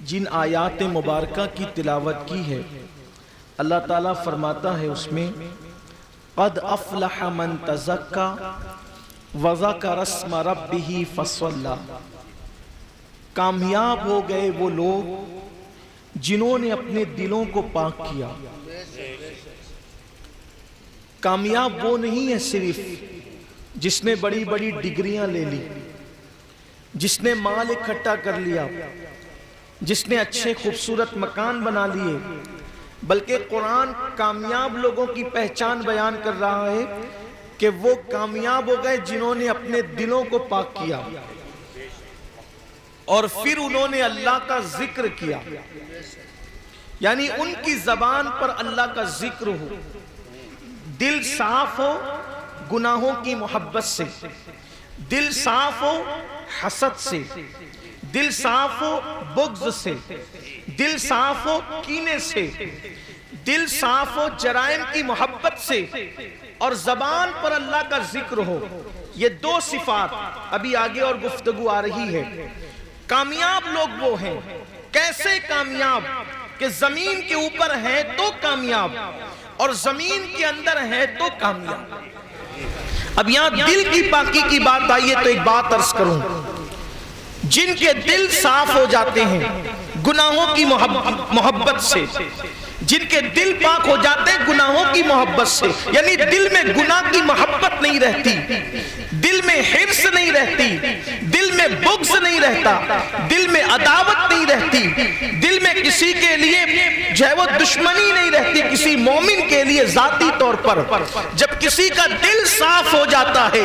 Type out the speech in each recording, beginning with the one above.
جن آیات مبارکہ کی تلاوت کی ہے، اللہ تعالیٰ فرماتا ہے اس میں قد افلح من تزکا وذکر اسم ربہ فصلی، کامیاب ہو گئے وہ لوگ جنہوں نے اپنے دلوں کو پاک کیا۔ کامیاب وہ نہیں ہے صرف جس نے بڑی بڑی ڈگریاں لے لی، جس نے مال اکٹھا کر لیا، جس نے اچھے خوبصورت مکان بنا لیے، بلکہ قرآن کامیاب لوگوں کی پہچان بیان کر رہا ہے کہ وہ کامیاب ہو گئے جنہوں نے اپنے دلوں کو پاک کیا اور پھر انہوں نے اللہ کا ذکر کیا، یعنی ان کی زبان پر اللہ کا ذکر ہو، دل صاف ہو گناہوں کی محبت سے، دل صاف ہو حسد سے، دل صاف ہو بغض سے، دل صاف ہو کینے سے، دل صاف ہو جرائم کی محبت سے، اور زبان پر اللہ کا ذکر ہو۔ یہ دو صفات ابھی آگے اور گفتگو آ رہی ہے۔ کامیاب لوگ وہ ہیں، کیسے کامیاب کہ زمین کے اوپر ہے تو کامیاب اور زمین کے اندر ہے تو کامیاب۔ اب یہاں دل کی پاکی کی بات آئیے تو ایک بات عرض کروں، جن کے دل صاف ہو جاتے ہیں گناہوں کی محبت سے، جن کے دل پاک ہو جاتے ہیں گناہوں کی محبت سے، یعنی دل میں گناہ کی محبت نہیں رہتی، دل میں حرص نہیں رہتی، دل میں بغض نہیں رہتا، دل میں عداوت نہیں رہتی، دل میں کسی کے لیے جو ہے وہ دشمنی نہیں رہتی کسی مومن کے لیے ذاتی طور پر۔ جب کسی کا دل صاف ہو جاتا ہے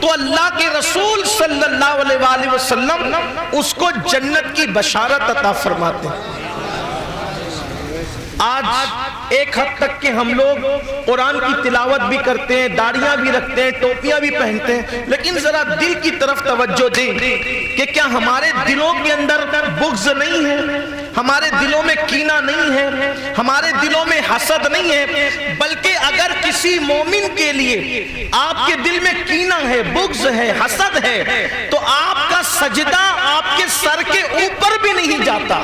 تو اللہ کے رسول صلی اللہ علیہ وآلہ وسلم اس کو جنت کی بشارت عطا فرماتے ہیں۔ آج ایک حد تک کہ ہم لوگ قرآن کی تلاوت بھی کرتے ہیں، داڑیاں بھی رکھتے ہیں، ٹوپیاں بھی پہنتے ہیں، لیکن ذرا دل کی طرف توجہ دیں کہ کیا ہمارے دلوں کے اندر بغض نہیں ہے، ہمارے دلوں میں کینہ نہیں ہے، ہمارے دلوں میں حسد نہیں ہے، بلکہ اگر کسی مومن کے لیے آپ کے دل میں کینہ ہے، بغض ہے، حسد ہے، تو آپ کا سجدہ آپ کے سر کے اوپر بھی نہیں جاتا۔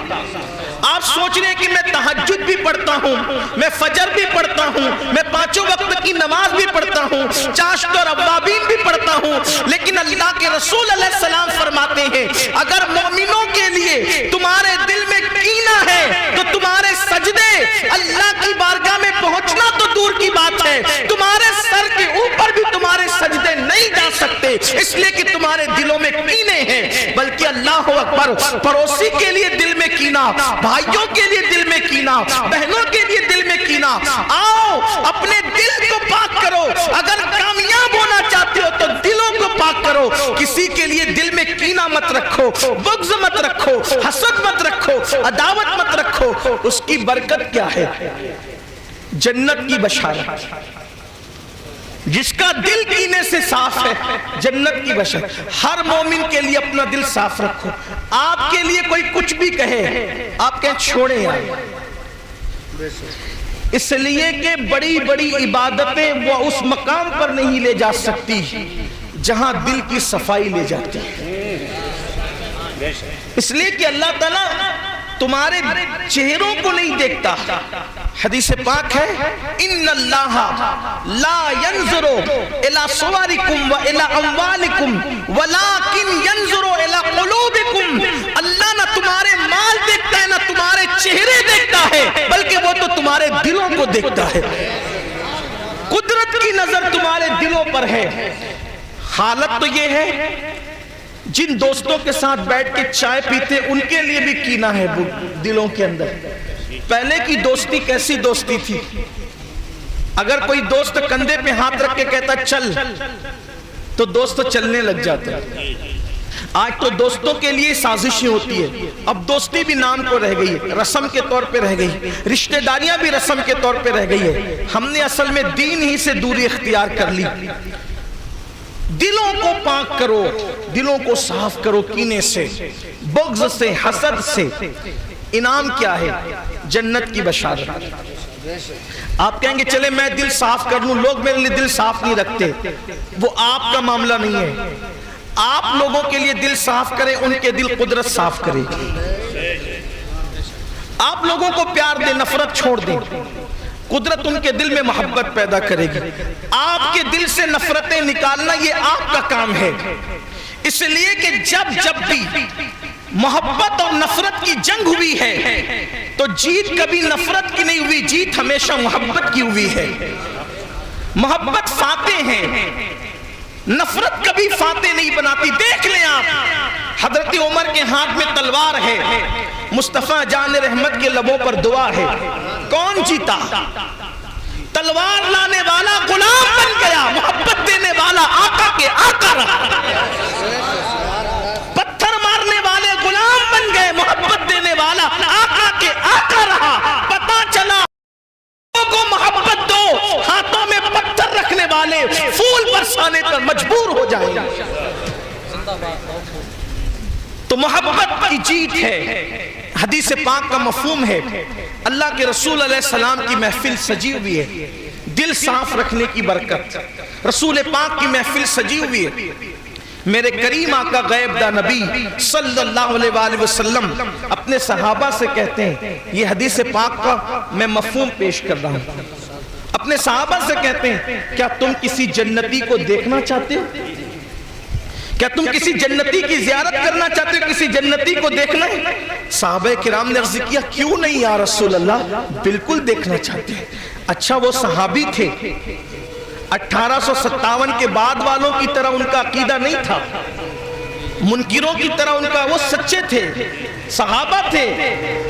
آپ سوچ رہے ہیں کہ میں تہجد بھی پڑھتا ہوں، میں فجر بھی پڑھتا ہوں، میں پانچوں وقت کی نماز بھی پڑھتا ہوں، چاشت اور اوابین بھی پڑھتا ہوں، لیکن اللہ کے رسول علیہ السلام فرماتے ہیں اگر مومنوں کے لیے تمہارے دل میں کینہ ہے تو تمہارے سجدے اللہ کی بارگاہ میں پہنچنا تو دور کی بات ہے، تمہارے سر کے اوپر بھی تمہارے سجدے نہیں جا سکتے، اس لیے کہ تمہارے دلوں میں کینے ہیں۔ بلکہ اللہ اکبر، پڑوسی کے لیے دل میں کینہ، بھائیوں کے لیے دل میں کینہ، بہنوں کے لیے دل میں کینہ، آؤ اپنے دل کو پاک کرو۔ اگر کامیاب ہونا چاہتے ہو تو دلوں کو پاک کرو، کسی کے لیے دل میں کینہ مت رکھو، بغض مت رکھو، حسد مت رکھو، عداوت مت رکھو۔ اس کی برکت کیا ہے؟ جنت کی بشارت۔ جس کا دل کینے سے صاف ہے جنت کی بشارت۔ ہر مومن کے لیے اپنا دل صاف رکھو۔ آپ کے لیے کوئی کچھ بھی کہے آپ کہیں چھوڑیں یار، اس لیے کہ بڑی بڑی عبادتیں وہ اس مقام پر نہیں لے جا سکتی جہاں دل کی صفائی لے جاتی ہے، اس لیے کہ اللہ تعالیٰ تمہارے چہروں کو نہیں دیکھتا۔ حدیث پاک ہے ان اللہ لا ينظر الى صورکم و الى اموالکم ولکن ينظر الى قلوبکم، اللہ نہ تمہارے مال دیکھتا ہے نہ تمہارے چہرے دیکھتا ہے، بلکہ وہ تو تمہارے دلوں کو دیکھتا ہے۔ قدرت کی نظر تمہارے دلوں پر ہے۔ حالت تو یہ ہے جن دوستوں کے ساتھ بیٹھ کے چائے پیتے ان کے لیے بھی کینہ ہے دلوں کے اندر۔ پہلے کی دوستی کیسی دوستی تھی؟ اگر کوئی دوست کندھے پہ ہاتھ رکھ کے کہتا چل تو دوست چلنے لگ جاتے۔ آج تو دوستوں کے لیے سازشیں ہوتی ہے، اب دوستی بھی نام کو رہ گئی ہے، رسم کے طور پہ رہ گئی، رشتہ داریاں بھی رسم کے طور پہ رہ گئی ہے۔ ہم نے اصل میں دین ہی سے دوری اختیار کر لی۔ دلوں کو پاک کرو، دلوں کو صاف کرو کینے سے، بغض سے، حسد سے۔ انعام کیا ہے؟ جنت کی بشارت۔ آپ کہیں گے چلے میں دل صاف کر لوں، لوگ میرے لیے دل صاف نہیں رکھتے، وہ آپ کا معاملہ نہیں ہے۔ آپ لوگوں کے لیے دل صاف کریں، ان کے دل قدرت صاف کرے گی۔ آپ لوگوں کو پیار دیں، نفرت چھوڑ دیں، قدرت ان کے دل میں محبت پیدا کرے گی۔ آپ کے دل سے نفرتیں نکالنا یہ آپ کا کام ہے، اس لیے کہ جب بھی محبت اور نفرت کی جنگ ہوئی ہے تو جیت کبھی نفرت کی نہیں ہوئی، جیت ہمیشہ محبت کی ہوئی ہے۔ محبت فاتح ہے، نفرت کبھی فاتح نہیں بناتی۔ دیکھ لیں آپ، حضرت عمر کے ہاتھ میں تلوار ہے، مصطفیٰ جان رحمت کے لبوں پر دعا ہے، کون جیتا؟ تلوار لانے والا غلام بن گیا، محبت دینے والا آقا کے آقا رہا۔ پتھر مارنے والے غلام بن گئے، محبت دینے والا آقا کے آقا رہا۔ پتا چلا کو محبت دو، ہاتھوں میں پتھر رکھنے والے پھول برسانے پر مجبور ہو جائیں گے۔ تو محبت کی جیت ہے۔ حدیث پاک کا مفہوم ہے، اللہ کے رسول علیہ السلام کی محفل سجی ہوئی ہے، دل صاف رکھنے کی برکت، رسول پاک کی محفل سجی ہوئی ہے۔ میرے کریم آقا غیب دا نبی صلی اللہ علیہ وآلہ وسلم اپنے صحابہ سے کہتے ہیں، یہ حدیث پاک کا میں مفہوم پیش کر رہا ہوں، اپنے صحابہ سے کہتے ہیں کیا تم کسی جنتی کو دیکھنا چاہتے ہو؟ کیا تم کسی جنتی کی زیارت کرنا چاہتے ہو؟ کسی جنتی کو دیکھنا ہے؟ صحابہ کرام نے عرض کیا کیوں نہیں یا رسول اللہ، بالکل دیکھنا چاہتے ہیں۔ اچھا وہ صحابی تھے، 1857 کے بعد والوں کی طرح ان کا عقیدہ نہیں تھا، منکروں کی طرح ان کا، وہ سچے تھے، صحابہ تھے۔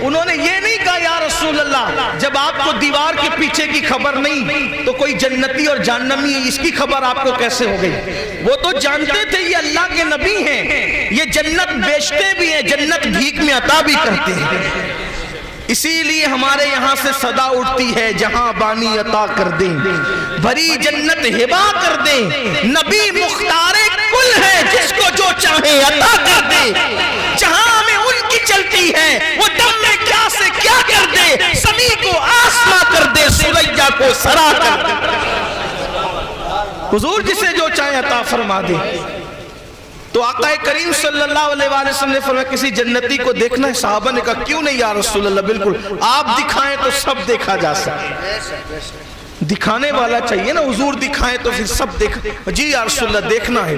انہوں نے یہ نہیں کہا یا رسول اللہ جب آپ کو دیوار کے پیچھے کی خبر نہیں تو کوئی جنتی اور جہنمی اس کی خبر آپ کو کیسے ہو گئی؟ وہ تو جانتے تھے یہ اللہ کے نبی ہیں، یہ جنت بیچتے بھی ہیں، جنت بھیک میں عطا بھی کرتے ہیں۔ اسی لیے ہمارے یہاں سے صدا اٹھتی ہے جہاں بانی عطا کر دیں، بھری جنت ہبا کر دیں، نبی مختار کل ہے جس کو جو چاہے عطا کر دے، جہاں میں ان کی چلتی ہے وہ دم میں کیا سے کیا کر دے، سمی کو آسما کر دے، سریا کو سرا کر دے، حضور جسے جو چاہے عطا فرما دے۔ تو آقا کریم صلی اللہ علیہ وآلہ وسلم نے فرمایا کسی جنتی کو دیکھنا ہے؟ صحابہ نے کہا کیوں نہیں یا رسول اللہ، بالکل آپ دکھائیں تو سب دیکھا جا سکے، دکھانے والا چاہیے نا، حضور دکھائیں تو پھر سب دیکھا۔ جی یا رسول اللہ دیکھنا ہے۔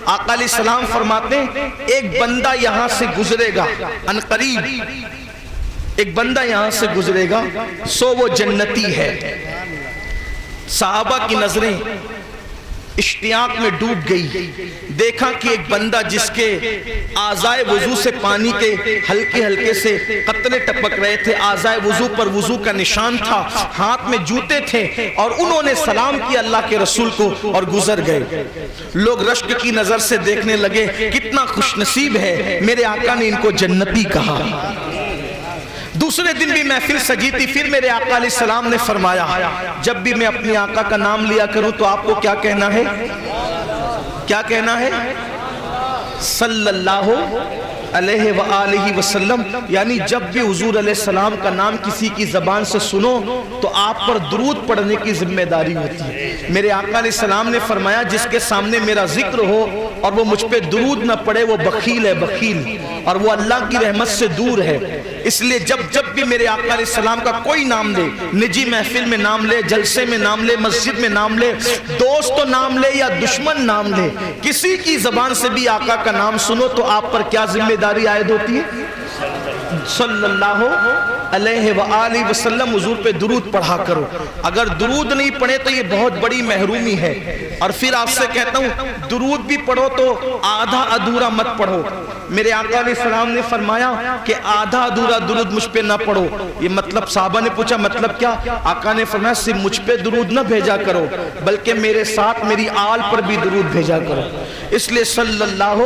آقا علیہ السلام فرماتے ہیں ایک بندہ یہاں سے گزرے گا، ان قریب ایک بندہ یہاں سے گزرے گا، سو وہ جنتی ہے۔ صحابہ کی نظریں اشتیاق میں ڈوب گئی، دیکھا کہ ایک بندہ جس کے اعضائے وضو سے پانی کے ہلکے ہلکے سے قطرے ٹپک رہے تھے، اعضائے وضو پر وضو کا نشان تھا، ہاتھ میں جوتے تھے، اور انہوں نے سلام کیا اللہ کے رسول کو اور گزر گئے۔ لوگ رشک کی نظر سے دیکھنے لگے، کتنا خوش نصیب ہے، میرے آقا نے ان کو جنتی کہا۔ دوسرے دن بھی محفل سجی تھی، پھر میرے آقا علیہ السلام نے فرمایا جب بھی میں اپنی آقا کا نام لیا کروں تو آپ کو کیا کہنا ہے؟ کیا کہنا ہے؟ صلی اللہ علیہ وآلہ وسلم، یعنی جب بھی حضور علیہ السلام کا نام کسی کی زبان سے سنو تو آپ پر درود پڑھنے کی ذمہ داری ہوتی ہے۔ میرے آقا علیہ السلام نے فرمایا جس کے سامنے میرا ذکر ہو اور وہ مجھ پہ درود نہ پڑھے وہ بخیل ہے، بخیل، اور وہ اللہ کی رحمت سے دور ہے۔ اس لیے جب بھی میرے آقا علیہ السلام کا کوئی نام لے، نجی محفل میں نام لے، جلسے میں نام لے، مسجد میں نام لے، دوست نام لے یا دشمن نام لے، کسی کی زبان سے بھی آقا کا نام سنو تو آپ پر کیا ذمہ داری عائد ہوتی ہے؟ صلی اللہ علیہ وآلہ وسلم، حضور پہ درود پڑھا کرو۔ اگر درود نہیں پڑھے تو یہ بہت بڑی محرومی ہے۔ اور پھر آپ سے کہتا ہوں درود بھی پڑھو تو آدھا ادھورا مت پڑھو۔ میرے آقا علیہ السلام نے فرمایا کہ آدھا ادھورا درود مجھ پہ نہ پڑھو۔ یہ مطلب، صحابہ نے پوچھا مطلب کیا؟ آقا نے فرمایا صرف مجھ پہ درود نہ بھیجا کرو بلکہ میرے ساتھ میری آل پر بھی درود بھیجا کرو۔ اس لیے صلی اللہ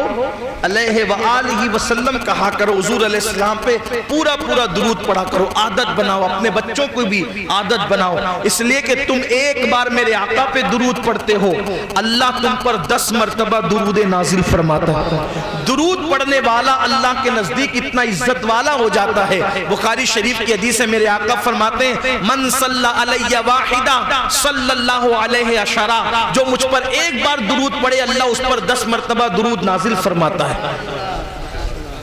علیہ وآلہ وسلم کہا کرو، حضور علیہ السلام پہ پورا درود پڑھا کرو، عادت بناؤ، اپنے بچوں کو بھی عادت بناؤ، اس لیے کہ تم ایک بار میرے آقا پہ درود پڑھتے ہو اللہ تم پر 10 مرتبہ درود نازل فرماتا ہے۔ درود پڑھنے والا اللہ کے نزدیک اتنا عزت والا ہو جاتا ہے۔ بخاری شریف کی حدیث ہے، میرے آقا فرماتے ہیں من صلی علیہ واحدہ صلی اللہ علیہ عشرہ، جو مجھ پر ایک بار درود پڑھے اللہ اس پر 10 مرتبہ درود نازل فرماتا ہے۔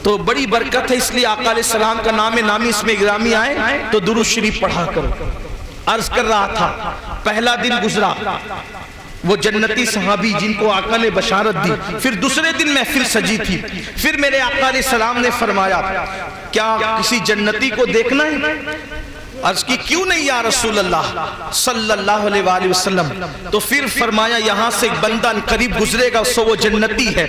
تو بڑی برکت ہے، اس لیے آقا علیہ السلام کا نام نامی اس میں گرامی آئے تو درود شریف پڑھا کرو۔ عرض کر رہا تھا پہلا دن گزرا، وہ جنتی صحابی جن کو آقا نے بشارت دی، پھر دوسرے دن محفل سجی تھی، پھر میرے آقا علیہ السلام نے فرمایا کیا کسی جنتی کو دیکھنا ہے؟ عرض کی کیوں نہیں یا رسول اللہ صلی اللہ علیہ وآلہ وسلم؟ تو پھر فرمایا یہاں سے ایک بندہ قریب گزرے گا سو وہ جنتی ہے۔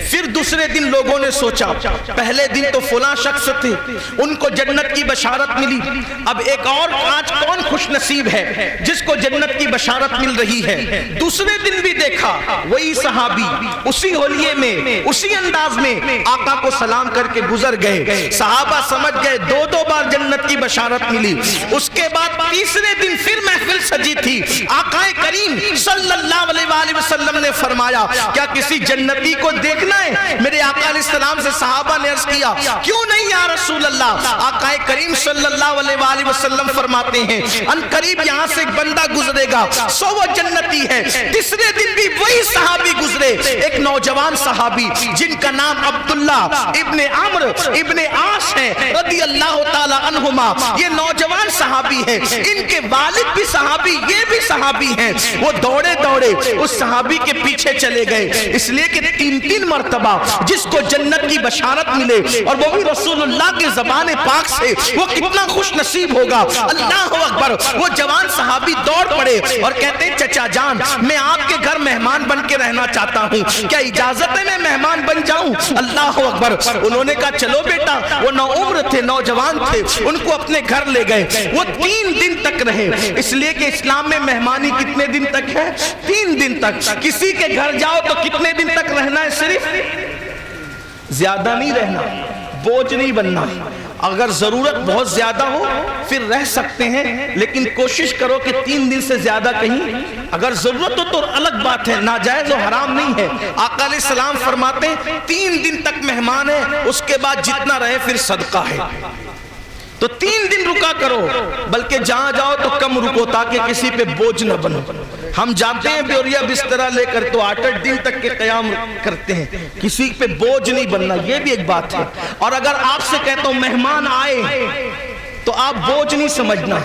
پھر دوسرے دن لوگوں نے سوچا پہلے دن تو فلاں شخص تھے ان کو جنت کی بشارت ملی، اب ایک اور آج کون خوش نصیب ہے جس کو جنت کی بشارت مل رہی ہے؟ دوسرے دن بھی دیکھا وہی صحابی اسی ہولیے میں اسی انداز میں آقا کو سلام کر کے گزر گئے، صحابہ سمجھ گئے دو دو بار جنت کی بشارت ملی۔ اس کے بعد تیسرے دن پھر محفل سجی تھی، آقا کریم صلی اللہ علیہ وآلہ وسلم نے فرمایا کیا کسی جنتی کو دیکھنا ہے؟ میرے آقا علیہ السلام سے صحابہ نے عرض کیا کیوں نہیں یا رسول اللہ؟ آقا کریم صلی اللہ علیہ وآلہ وسلم فرماتے ہیں ان قریب یہاں سے ایک بندہ گزرے گا سو وہ جنتی ہے۔ تیسرے دن بھی وہی صحابی گزرے، ایک نوجوان صحابی جن کا نام عبداللہ ابن عمرو ابن عاص ہے رضی اللہ تعالی عنہما، یہ نوجوان صحابی ہے، ان کے والد بھی صحابی یہ بھی صحابی ہیں، وہ دوڑے دوڑے اس صحابی کے پیچھے چلے گئے، اس لیے کہ تین تین مرتبہ جس کو جنت کی بشارت ملے اور وہ بھی رسول اللہ کی زبان پاک سے، وہ کتنا خوش نصیب ہوگا۔ اللہ اکبر! وہ جوان صحابی دوڑ پڑے اور کہتے ہیں چچا جان میں آپ کے گھر مہمان بن کے رہنا چاہتا ہوں، کیا اجازت ہے میں مہمان بن جاؤں؟ اللہ اکبر! انہوں نے کہا چلو بیٹا، وہ نوعمر تھے نوجوان تھے، ان کو اپنے گھر لے گئے، وہ 3 دن تک رہے، اس لیے کہ اسلام میں مہمانی کتنے دن تک ہے؟ 3 دن تک۔ کسی کے گھر جاؤ تو کتنے دن تک رہنا ہے؟ صرف زیادہ نہیں رہنا، بوجھ نہیں بننا، اگر ضرورت بہت زیادہ ہو پھر رہ سکتے ہیں، لیکن کوشش کرو کہ 3 دن سے زیادہ کہیں، اگر ضرورت ہو تو الگ بات ہے، ناجائز و حرام نہیں ہے۔ آقا علیہ السلام فرماتے ہیں 3 دن تک مہمان ہے، اس کے بعد جتنا رہے پھر صدقہ ہے، تو 3 دن رکا کرو، بلکہ جہاں جاؤ تو کم رکو تاکہ کسی پہ بوجھ نہ بنو۔ ہم جاتے ہیں بیوریا بسترہ لے کر تو 8 دن تک کے قیام کرتے ہیں، کسی پہ بوجھ نہیں بننا، یہ بھی ایک بات ہے۔ اور اگر آپ سے کہتا ہوں مہمان آئے تو آپ بوجھ نہیں سمجھنا،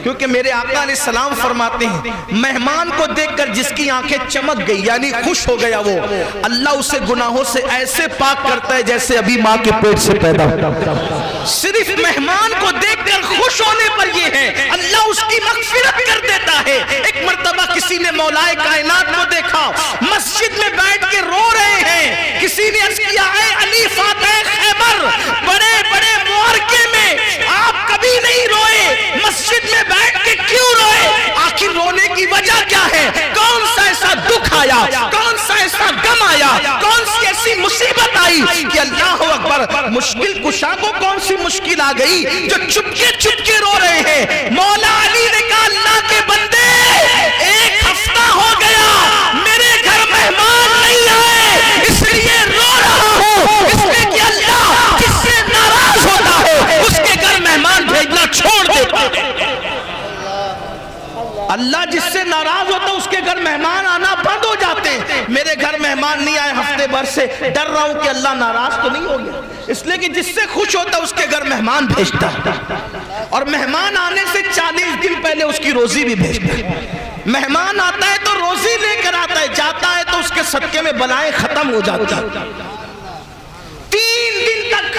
کیونکہ میرے آقا علیہ السلام فرماتے ہیں مہمان کو دیکھ کر جس کی آنکھیں چمک گئی یعنی خوش ہو گیا، وہ اللہ اسے گناہوں سے ایسے پاک کرتا ہے جیسے ابھی ماں کے پیٹ سے پیدا ہوتا۔ صرف مہمان کو دیکھ کر خوش ہونے پر یہ ہے اللہ اس کی مغفرت کر دیتا ہے۔ ایک مرتبہ کسی نے مولا کائنات کو دیکھا مسجد میں بیٹھ کے رو رہے ہیں، کسی نے عرض کیا اے علی فاتح خیبر، بڑے بڑے معرکے میں آپ کبھی نہیں روئے، مسجد میں بیٹھ کے کیوں روئے؟ آخر رونے کی وجہ کیا ہے؟ کون سا ایسا دکھ آیا، کون سا ایسا غم آیا، کون سی ایسی مصیبت آئی کہ اللہ اکبر مشکل کشا کو کون سی مشکل آ گئی جو چپکے چپکے رو رہے ہیں؟ مولا علی نے کہا اللہ کے بندے 1 ہفتہ ہو گیا میرے گھر مہمان نہیں آئے، اس لیے رو رہا ہوں، اس لیے کہ اللہ جس سے ناراض ہوتا ہے اس کے گھر مہمان بھیجنا چھوڑ دیتا ہے۔ اللہ جس سے ناراض ہوتا اس کے گھر مہمان آنا بند ہو جاتے ہیں۔ میرے گھر مہمان نہیں آئے ہفتے بھر سے، ڈر رہا ہوں کہ اللہ ناراض تو نہیں ہو گیا، اس لیے کہ جس سے خوش ہوتا اس کے گھر مہمان بھیجتا ہے، اور مہمان آنے سے 40 دن پہلے اس کی روزی بھی بھیجتا ہے۔ مہمان آتا ہے تو روزی لے کر آتا ہے، جاتا ہے تو اس کے صدقے میں بلائیں ختم ہو جاتی ہیں۔ 3 دن تک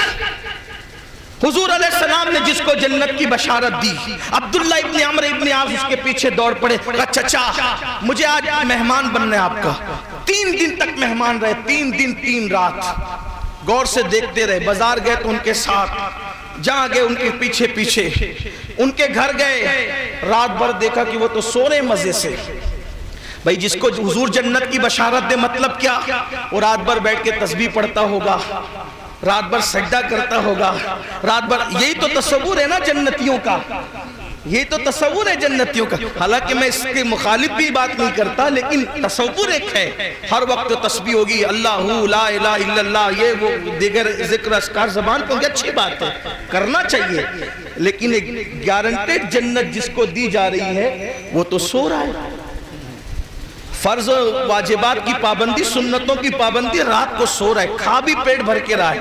حضور علیہ السلام نے جس کو جنت کی بشارت دی، عبداللہ ابن عمرو ابن عاص اس کے پیچھے دوڑ پڑے، کہا چچا مجھے آج مہمان بننا ہے آپ کا۔ 3 دن تک مہمان رہے، 3 دن 3 رات، غور سے دیکھتے رہے، بازار گئے تو ان کے ساتھ، جہاں گئے ان کے پیچھے پیچھے، ان کے گھر گئے، رات بھر دیکھا کہ وہ تو سو رہے مزے سے۔ بھئی جس کو حضور جنت کی بشارت دے مطلب کیا؟ وہ رات بھر بیٹھ کے تسبیح پڑھتا ہوگا، رات بھر سجدہ کرتا ہوگا، رات بھر، یہی تو تصور ہے نا جنتیوں کا، یہی تو تصور ہے جنتیوں کا۔ حالانکہ میں اس کے مخالف بھی بات نہیں کرتا، لیکن تصور ایک ہے، ہر وقت تسبیح ہوگی، اللہ لا الہ الا اللہ، یہ وہ دیگر ذکر اذکار زبان پہ ہوگی، اچھی بات ہے، کرنا چاہیے، لیکن ایک گارنٹیڈ جنت جس کو دی جا رہی ہے وہ تو سو رہا ہے۔ فرض و واجبات کی پابندی، سنتوں کی پابندی، رات کو سو رہا ہے، کھا بھی پیٹ بھر کے رہا ہے،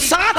7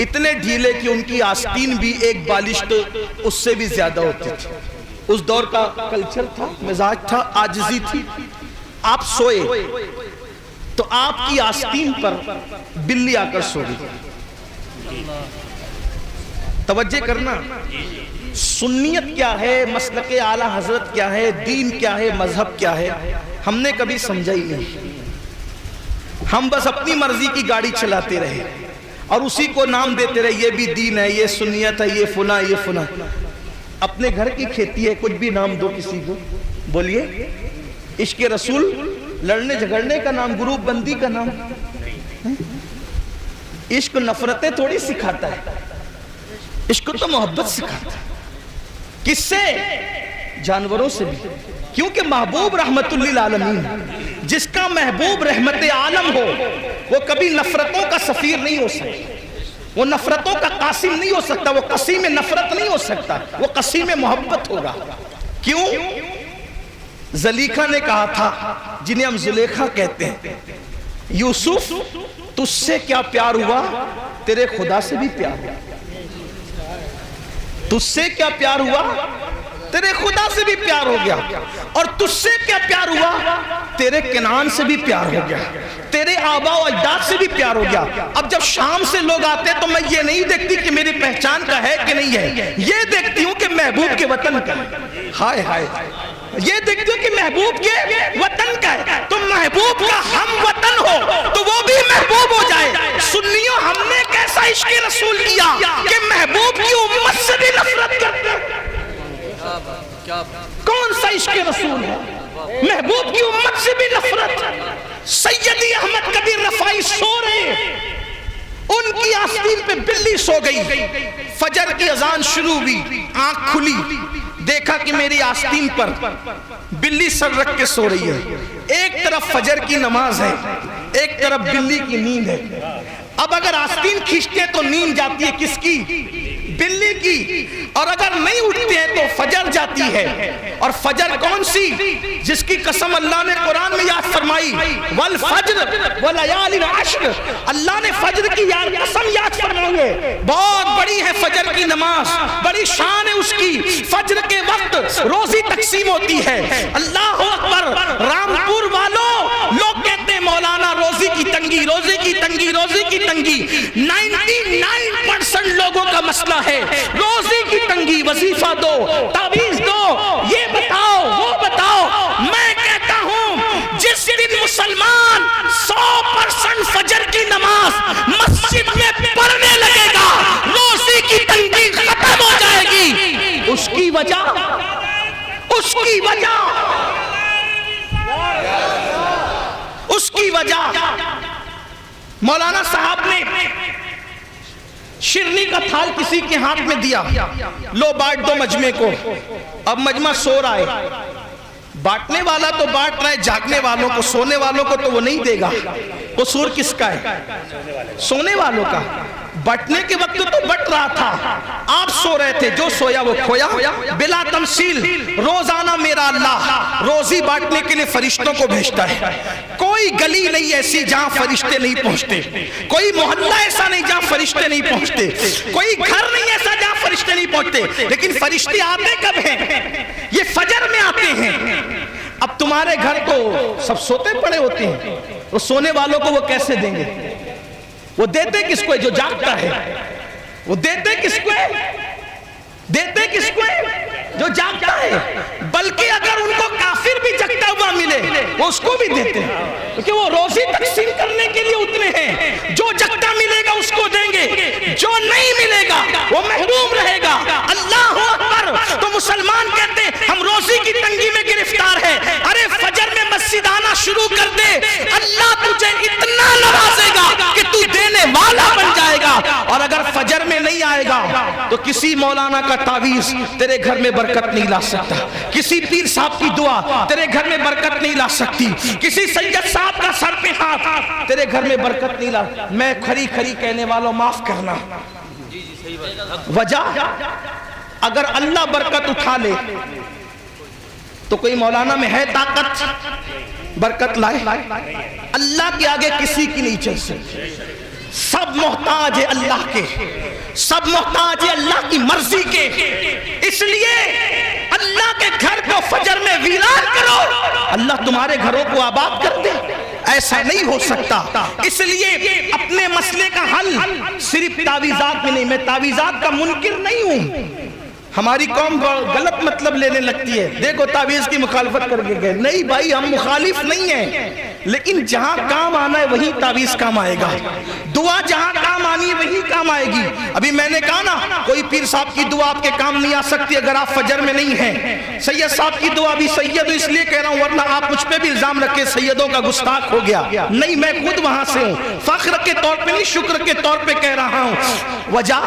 اتنے ڈھیلے کہ ان کی آستین بھی ایک بالشت اس سے بھی زیادہ ہوتی تھی. اس دور کا کلچر تھا، مزاج تھا، عاجزی تھی. آپ سوئے تو آپ کی آستین پر بلی آ کر سو گئی. توجہ کرنا، سنیت کیا ہے، مسلک اعلیٰ حضرت کیا ہے، دین کیا ہے، مذہب کیا ہے، ہم نے کبھی سمجھا ہی نہیں. ہم بس اپنی مرضی کی گاڑی چلاتے رہے اور اسی کو نام دیتے رہے، یہ بھی دین ہے، یہ سنیت ہے، یہ فنا، یہ فنا. اپنے گھر کی کھیتی ہے، کچھ بھی نام دو کسی کو. بولیے، عشق رسول لڑنے جھگڑنے کا نام، گروپ بندی کا نام. عشق نفرتیں تھوڑی سکھاتا ہے، عشق تو محبت سکھاتا ہے. کس سے؟ جانوروں سے بھی. کیونکہ محبوب رحمت للعالمین، جس کا محبوب رحمت عالم ہو، وہ کبھی نفرتوں کا سفیر نہیں ہو سکتا، وہ نفرتوں کا قاسم نہیں ہو سکتا، وہ قسیم نفرت نہیں ہو سکتا، وہ قسیم محبت ہوگا. کیوں؟ زلیخا نے کہا تھا، جنہیں ہم زلیخا کہتے ہیں، یوسف تجھ سے کیا پیار ہوا، تیرے خدا سے بھی پیار ہوا. تجھ سے کیا پیار ہوا، تیرے خدا سے بھی پیار ہو گیا. اور تجھ سے کیا پیار ہوا، تیرے کنعان سے بھی پیار ہو گیا، تیرے آباء و اجداد سے بھی پیار ہو گیا. اب جب شام سے لوگ آتے تو میں یہ نہیں دیکھتی کہ میری پہچان کا ہے کہ نہیں ہے، یہ دیکھتی ہوں کہ محبوب کے وطن کا ہے. ہائے ہائے، یہ دیکھتی ہوں کہ محبوب کے وطن کا ہے. تو محبوب کا ہم وطن ہو تو وہ بھی محبوب ہو جائے. سنیوں، ہم نے کیسا عشق رسول کیا کہ محبوب کی امت سے بھی نفرت کرتے ہیں. کون سا عشق رسول ہے؟ محبوب کی امت سے بھی نفرت. سیدی احمد کبیر رفاعی سو رہے، ان کی آستین پہ بلی سو گئی. فجر کی اذان شروع ہوئی، آنکھ کھلی، دیکھا کہ میری آستین پر بلی سر رکھ کے سو رہی ہے. ایک طرف فجر کی نماز ہے، ایک طرف بلی کی نیند ہے. اب اگر آستین کھینچتے ہیں تو نیند جاتی ہے کس کی؟ بلی کی. اور اگر نہیں اٹھتے ہیں تو فجر جاتی ہے. اور فجر کون سی؟ جس کی قسم اللہ نے قرآن میں یاد فرمائی، والفجر ولیال عشر. اللہ نے فجر کی قسم یاد فرمائی ہے. بہت بڑی ہے فجر کی نماز، بڑی شان ہے اس کی. فجر کے وقت روزی تقسیم ہوتی ہے. اللہ اکبر. رامپور والوں، لوگ کہتے ہیں مولانا روزی کی تنگی، روزی کی تنگی، روزی کی تنگی. 99% لوگوں کا مسئلہ ہے روزی کی تنگی. وظیفہ دو، تعویذ دو، یہ بتاؤ، وہ بتاؤ. میں کہتا ہوں جس دن مسلمان 100% فجر کی نماز مسجد میں پڑھنے لگے گا، روزی کی تنگی ختم ہو جائے گی. اس کی وجہ مولانا صاحب نے شرنی کا تھال کسی کے ہاتھ میں دیا، لو بانٹ دو مجمع کو. اب مجمع سو رہا ہے، بانٹنے والا تو بانٹ رہا ہے جاگنے والوں کو، سونے والوں کو تو وہ نہیں دے گا. قصور کس کا ہے؟ سونے والوں کا. بٹنے کے وقت تو بٹ رہا تھا، آپ سو رہے تھے، جو سویا وہ کھویا. بلا تمثیل روزانہ میرا اللہ روزی بانٹنے کے لیے فرشتوں کو بھیجتا ہے. کوئی گلی نہیں ایسی جہاں فرشتے نہیں پہنچتے، کوئی محلہ ایسا نہیں جہاں فرشتے نہیں پہنچتے، کوئی گھر نہیں ایسا جہاں فرشتے نہیں پہنچتے. لیکن فرشتے آتے کب ہیں؟ یہ فجر میں آتے ہیں. اب تمہارے گھر تو سب سوتے پڑے ہوتے ہیں، وہ سونے والوں کو وہ کیسے دیں گے؟ وہ دیتے کس کو ہے؟ جو جاگتا ہے. وہ دیتے کس کو ہے؟ دیتے کس کو ہے؟ جو جاگتا ہے. بلکہ اگر ان کو کافر بھی جگتا ہوا ملے وہ اس کو بھی دیتے ہیں، کیونکہ وہ روزی تقسیم کرنے کے لیے اتنے ہیں. جو جگتا ملے گا اس کو دیں گے، جو نہیں ملے گا وہ محروم رہے گا. اللہ اکبر. تو مسلمان کہتے ہیں ہم روزی کی تنگی میں گرفتار ہیں. ارے فجر میں مسجد آنا شروع کر دے، اللہ تجھے اتنا نوازے گا کہ تو دینے والا بن جائے گا. اور اگر فجر میں نہیں آئے گا تو کسی مولانا کا تعویذ تیرے گھر میں برکت نہیں لا سکتا، کسی پیر صاحب کی دعا تیرے گھر میں برکت نہیں لا سکتی، کسی سید صاحب کا سر پہ ہاتھ تیرے گھر میں برکت نہیں لا. میں کھری کھری کہنے والوں معاف کرنا. وجہ اگر اللہ برکت اٹھا لے تو کوئی مولانا میں ہے طاقت برکت لائے؟ اللہ کے آگے کسی کی نہیں چل سکتی. سب محتاج ہے اللہ کے، سب محتاج ہے اللہ کی مرضی کے، اس لیے اللہ کے گھر کو فجر میں ویران کرو، اللہ تمہارے گھروں کو آباد کر دے۔ ایسا نہیں ہو سکتا، اس لیے اپنے مسئلے کا حل صرف تعویذات میں نہیں، میں تعویذات کا منکر نہیں ہوں، ہماری قوم غلط مطلب لینے لگتی ہے، دیکھو تعویذ کی مخالفت کر کے گئے، نہیں بھائی ہم مخالف نہیں ہیں، لیکن جہاں کام آنا ہے وہیں تعویذ کام آئے گا، دعا جہاں کام آنی ہے وہیں کام آئے گی۔ ابھی میں نے کہا نا کوئی پیر صاحب کی دعا آپ کے کام نہیں آ سکتی اگر آپ فجر میں نہیں ہیں، سید صاحب کی دعا بھی سید اس لیے کہہ رہا ہوں ورنہ آپ مجھ پہ بھی الزام رکھے سیدوں کا گستاخ ہو گیا، نہیں میں خود وہاں سے ہوں، فخر کے طور پہ نہیں شکر کے طور پہ کہہ رہا ہوں۔ وجہ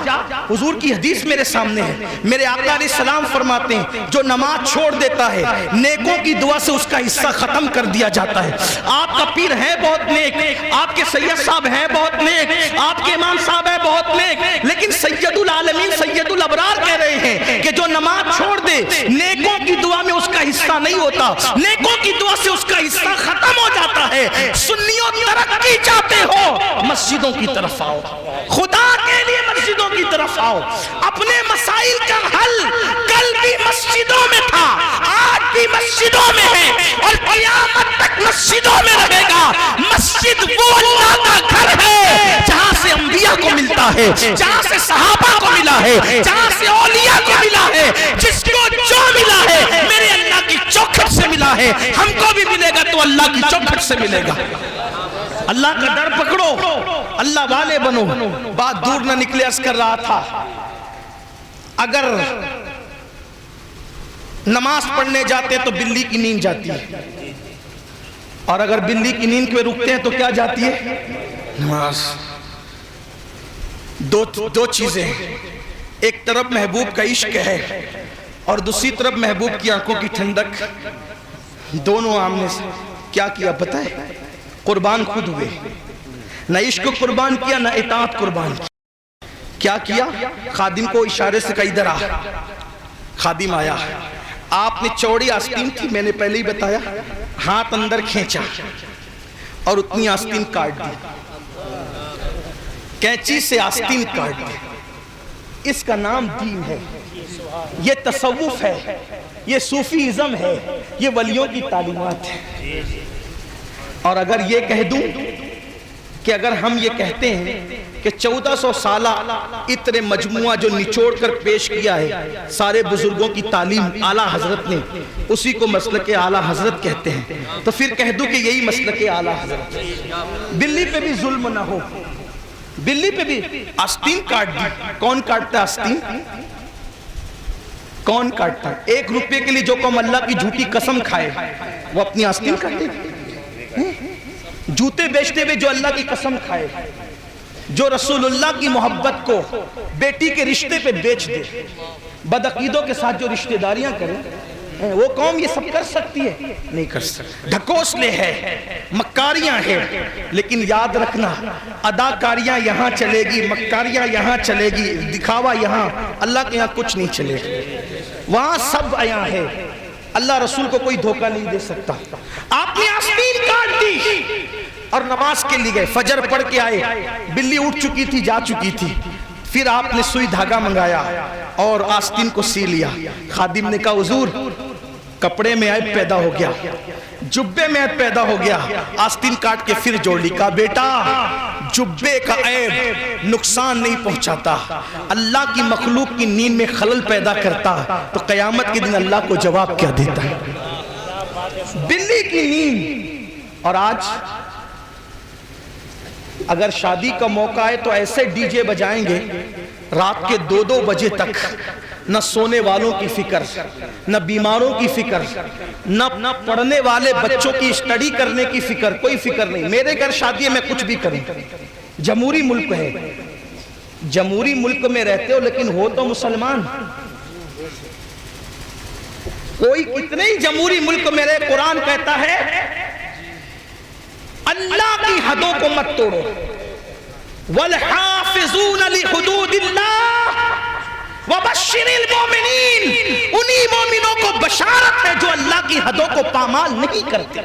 حضور کی حدیث میرے سامنے ہے، میرے آقا علیہ السلام فرماتے ہیں جو نماز چھوڑ دیتا ہے نیکوں کی دعا سے اس کا حصہ ختم کر دیا جاتا ہے۔ آپ کا پیر ہے بہت نیک، آپ کے سید صاحب ہیں بہت نیک، آپ کے امام صاحب ہیں بہت نیک، لیکن سید العالمین سید الابرار کہہ رہے ہیں کہ جو نماز چھوڑ دے نیکوں کی دعا میں اس کا حصہ نہیں ہوتا، نیکوں کی دعا سے اس کا حصہ ختم ہو جاتا ہے۔ سنیوں ترقی چاہتے ہو مسجدوں کی طرف آؤ، خدا کے لیے مسجدوں کی طرف آؤ، اپنے مسائل کا حل کل بھی مسجدوں میں تھا، آج بھی مسجدوں میں ہے اور قیامت تک مسجدوں میں رہے گا۔ مسجد وہ اللہ کا گھر ہے جہاں سے انبیاء کو ملتا ہے، جہاں سے صحابہ کو ملا ہے، جہاں سے اولیاء کو ملا ہے، جس کو جو ملا ہے میرے اللہ کی چوکھٹ سے ملا ہے، ہم کو بھی ملے گا تو اللہ کی چوکھٹ سے ملے گا۔ اللہ کا ڈر پکڑو، اللہ والے بنو۔ بات دور نہ نکلے، عرض کر رہا تھا اگر نماز پڑھنے جاتے تو بلی کی نیند جاتی ہے، اور اگر بلی کی نیند پہ رکتے ہیں تو کیا جاتی ہے؟ نماز۔ دو چیزیں ہیں، ایک طرف محبوب کا عشق ہے اور دوسری طرف محبوب کی آنکھوں کی ٹھنڈک، دونوں آمنے سے کیا کیا پتہ ہے؟ قربان خود ہوئے، نہ عشق قربان کیا نہ اطاعت قربان کیا کیا؟ خادم کو اشارے سے کہا ادھر آ، خادم آیا، آپ نے چوڑی آستین تھی میں نے پہلے ہی بتایا، ہاتھ اندر کھینچا اور اتنی آستین کاٹ دی، کینچی سے آستین کاٹ دی۔ اس کا نام دین ہے، یہ تصوف ہے، یہ صوفیزم ہے، یہ ولیوں کی تعلیمات ہے۔ اور اگر یہ کہہ دوں کہ اگر ہم یہ کہتے ہیں کہ 1400 سالہ اتنے مجموعہ جو نچوڑ کر پیش کیا ہے سارے بزرگوں کی تعلیم اعلیٰ حضرت نے، اسی کو مسلک اعلیٰ حضرت کہتے ہیں، تو پھر کہہ دوں کہ یہی مسلک اعلیٰ حضرت ہے۔ بلی پہ بھی ظلم نہ ہو، بلی پہ بھی آستین کاٹ دی، کون کاٹتا ہے آستین؟ کون کاٹتا ہے؟ 1 روپے کے لیے جو قوم اللہ کی جھوٹی قسم کھائے وہ اپنی آستین کاٹے، جوتے بیچتے ہوئے جو اللہ کی قسم کھائے، جو رسول اللہ کی محبت کو بیٹی کے رشتے پہ بیچ دے، بدعقیدوں کے ساتھ جو رشتہ داریاں کریں، وہ قوم یہ سب کر سکتی ہے؟ نہیں کر سکتی۔ ڈھکوسلے ہے، مکاریاں ہیں، لیکن یاد رکھنا اداکاریاں یہاں چلے گی، مکاریاں یہاں چلے گی، دکھاوا یہاں، اللہ کے یہاں کچھ نہیں چلے گا، وہاں سب عیاں ہے، اللہ رسول کو کوئی دھوکہ نہیں دے سکتا۔ آپ نے آستین کاٹ دی اور نماز کے لیے گئے، فجر پڑھ کے آئے، بلی اٹھ چکی تھی، جا چکی تھی، پھر آپ نے سوئی دھاگا منگایا اور آستین کو سی لیا۔ خادم نے کہا حضور کپڑے میں عیب پیدا ہو گیا، جبے میں عیب پیدا ہو گیا، آستین کاٹ کے پھر جوڑ لی۔ کہا بیٹا جبے کا عیب نقصان نہیں پہنچاتا، اللہ کی مخلوق کی نیند میں خلل پیدا کرتا تو قیامت کے دن اللہ کو جواب کیا دیتا ہے؟ بلی کی نیند۔ اور آج اگر شادی کا موقع ہے تو ایسے ڈی جے بجائیں گے رات کے 2-2 بجے تک، نہ سونے والوں کی فکر، نہ بیماروں کی فکر، نہ پڑھنے والے بچوں کی اسٹڈی کرنے کی فکر، کوئی فکر نہیں۔ میرے گھر شادی ہے میں کچھ بھی کروں، جمہوری ملک ہے، جمہوری ملک میں رہتے ہو لیکن ہو تو مسلمان، کوئی کتنے ہی جمہوری ملک میں رہے، قرآن کہتا ہے اللہ کی حدوں کو مت توڑو، وَالْحَافِظُونَ لِحُدُودِ اللَّهِ وَبَشِّرِ الْمُؤْمِنِينَ، انہی مومنوں کو بشارت ہے جو اللہ کی حدوں کو پامال نہیں کرتے۔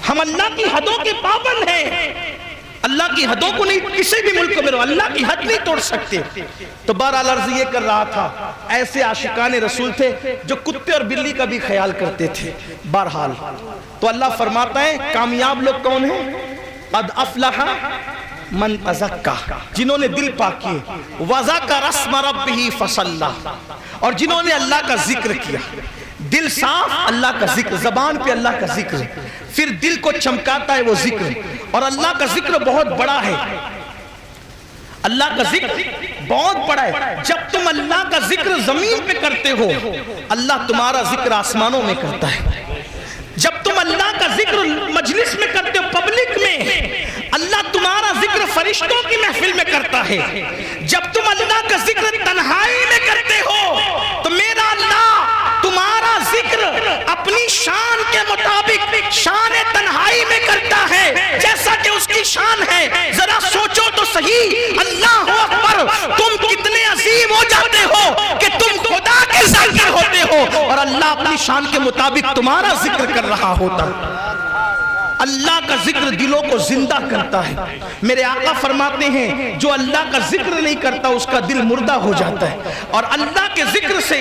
ہم اللہ کی حدوں کے پابند ہیں، اللہ کی حدوں کو نہیں، کسی بھی ملک میں رہو اللہ کی حد نہیں توڑ سکتے. تو بہرحال عرض یہ کر رہا تھا ایسے عاشقان رسول تھے جو کتے اور بلی کا بھی خیال کرتے تھے. بہرحال تو اللہ فرماتا ہے کامیاب لوگ کون ہیں؟ قد افلح من تزکا، جنہوں نے دل پاک کیے، وذکر اسم ربہ فصلی، اور جنہوں نے اللہ کا ذکر کیا. دل صاف، اللہ کا ذکر، زبان پہ اللہ کا ذکر، پھر دل کو چمکاتا ہے وہ ذکر. اور اللہ کا ذکر بہت بڑا ہے، اللہ کا ذکر بہت بڑا ہے. جب تم اللہ کا ذکر زمین پہ کرتے ہو، اللہ تمہارا ذکر آسمانوں میں کرتا ہے. جب تم اللہ کا ذکر مجلس میں کرتے ہو، پبلک میں، اللہ تمہارا ذکر فرشتوں کی محفل میں کرتا ہے. جب تم اللہ کا ذکر تنہائی میں کرتے ہو تو میرا اللہ تمہارا ذکر اپنی شان کے مطابق شان تنہائی میں کرتا ہے جیسا کہ اس کی شان ہے. ذرا سوچو تو صحیح، اللہ اکبر، تم کتنے عظیم ہو جاتے ہو کہ تم خدا کے ذاکر ہوتے ہو اور اللہ اپنی شان کے مطابق تمہارا ذکر کر رہا ہوتا. اللہ کا ذکر دلوں کو زندہ کرتا ہے. میرے آقا فرماتے ہیں جو اللہ کا ذکر نہیں کرتا اس کا دل مردہ ہو جاتا ہے، اور اللہ کے ذکر سے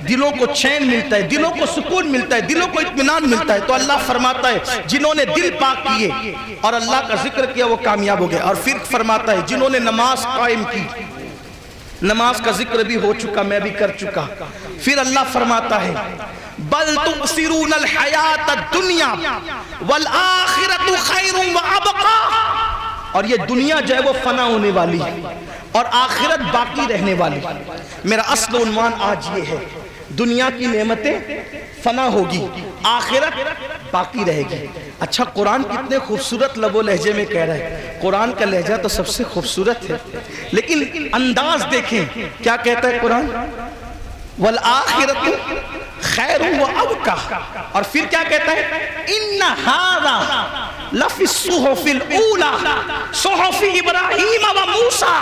دلوں کو چین ملتا ہے، دلوں کو سکون ملتا ہے، دلوں کو اطمینان ملتا ہے. تو اللہ فرماتا ہے جنہوں نے دل پاک کیے اور اللہ کا ذکر کیا وہ کامیاب ہو گئے. اور پھر فرماتا ہے جنہوں نے نماز قائم کی، نماز کا ذکر بھی ہو چکا، میں بھی کر چکا. پھر اللہ فرماتا ہے بل تؤثرون الحیات الدنیا والآخرۃ خیر وابقا، اور یہ دنیا جو ہے وہ فنا ہونے والی ہے اور آخرت باقی رہنے والی. میرا اصل عنوان آج یہ ہے، دنیا کی نعمتیں فنا ہوگی، آخرت باقی رہے گی. اچھا قرآن کتنے خوبصورت لب و لہجے میں کہہ رہا ہے. قرآن کا لہجہ تو سب سے خوبصورت ہے، لیکن انداز دیکھیں کیا کہتا ہے قرآن، والآخرۃ خیر و ابقا. اور پھر کیا کہتا ہے ان ھذا لفی الصحف الاولی صحف ابراہیم و موسیٰ.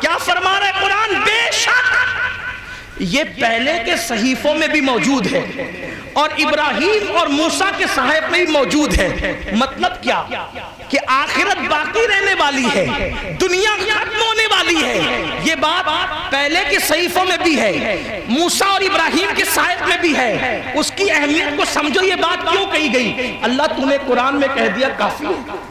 کیا فرما رہا ہے قرآن؟ بے شک یہ پہلے کے صحیفوں میں بھی موجود ہے اور ابراہیم اور موسیٰ کے صحائف میں بھی موجود ہے. مطلب کیا کہ آخرت باقی رہنے والی ہے، دنیا ختم ہونے والی ہے. یہ بات پہلے کے صحیفوں میں بھی ہے، موسیٰ اور ابراہیم کے صحائف میں بھی ہے. اس کی اہمیت کو سمجھو، یہ بات کیوں کہی گئی؟ اللہ تمہیں قرآن میں کہہ دیا کافی ہے.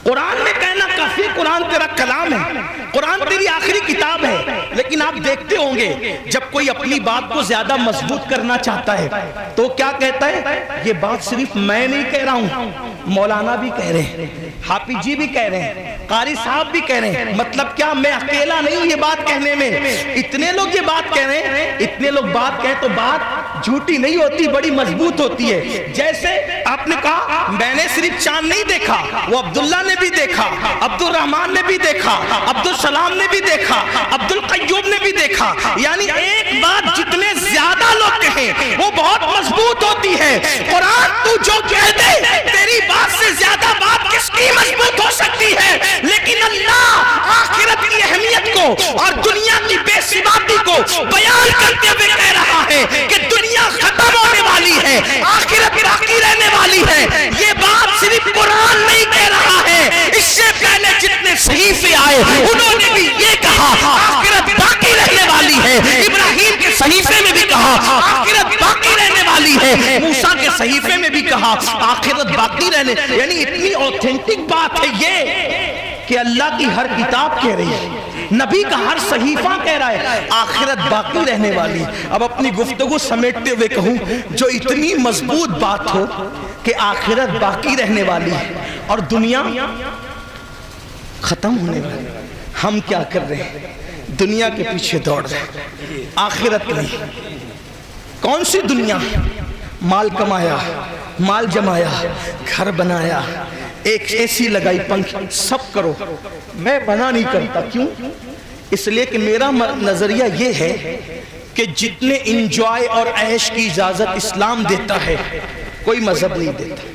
قرآن میں کہنا کافی، قرآن تیرا کلام ہے، قرآن تیری آخری کتاب ہے. لیکن آپ دیکھتے ہوں گے جب کوئی اپنی بات کو زیادہ مضبوط کرنا چاہتا ہے تو کیا کہتا ہے؟ یہ بات صرف میں نہیں کہہ رہا ہوں، مولانا بھی کہہ رہے ہیں، حافظ جی بھی کہہ رہے ہیں، قاری صاحب بھی کہہ رہے ہیں. مطلب کیا میں اکیلا نہیں ہوں یہ بات کہنے میں، اتنے لوگ یہ بات کہہ رہے ہیں. اتنے لوگ بات کہیں تو بات جھوٹی نہیں ہوتی، بڑی مضبوط ہوتی ہے. جیسے آپ نے کہا میں نے صرف چاند نہیں دیکھا، وہ عبداللہ نے بھی دیکھا، عبد الرحمن نے بھی دیکھا، عبد السلام نے بھی دیکھا، عبد القیوم نے بھی دیکھا. یعنی ایک بات جتنے زیادہ لوگ کہیں وہ بہت مضبوط ہوتی ہے. قرآن تو جو کہہ دے تیری بات سے زیادہ بات کس کی مضبوط ہو سکتی ہے. لیکن اللہ آخرت کی اہمیت کو اور دنیا کی بے ثباتی کو بیان کرتے ہوئے کہہ رہا ہے کہ دنیا ختم ہونے والی ہے، آخرت باقی رہنے والی ہے. یہ بات صرف قرآن نہیں کہہ رہا ہے، اس سے پہلے جتنے صحیفے آئے انہوں نے بھی یہ کہا آخرت باقی رہنے والی ہے. ابراہیم کے صحیفے میں بھی کہا آخرت باقی رہنے والی ہے، موسیٰ کے صحیفے میں بھی کہا آخرت باقی رہنے. یعنی اتنی اوتھینٹک بات ہے یہ کہ اللہ کی ہر کتاب کہہ رہی ہے، نبی کا ہر صحیفہ کہہ رہا ہے آخرت باقی رہنے والی. اب اپنی گفتگو سمیٹتے ہوئے کہوں جو اتنی مضبوط بات ہو کہ آخرت باقی رہنے والی ہے اور دنیا ختم ہونے والی، ہم کیا کر رہے ہیں؟ دنیا کے پیچھے دوڑ رہے ہیں، آخرت نہیں. کون سی دنیا؟ مال کمایا، مال جمایا، گھر بنایا، ایک اے سی لگائی، پنکھ، سب کرو. میں منع نہیں کرتا، کیوں؟ اس لیے کہ میرا نظریہ یہ ہے کہ جتنے انجوائے اور عیش کی اجازت اسلام دیتا ہے کوئی مذہب نہیں دیتا.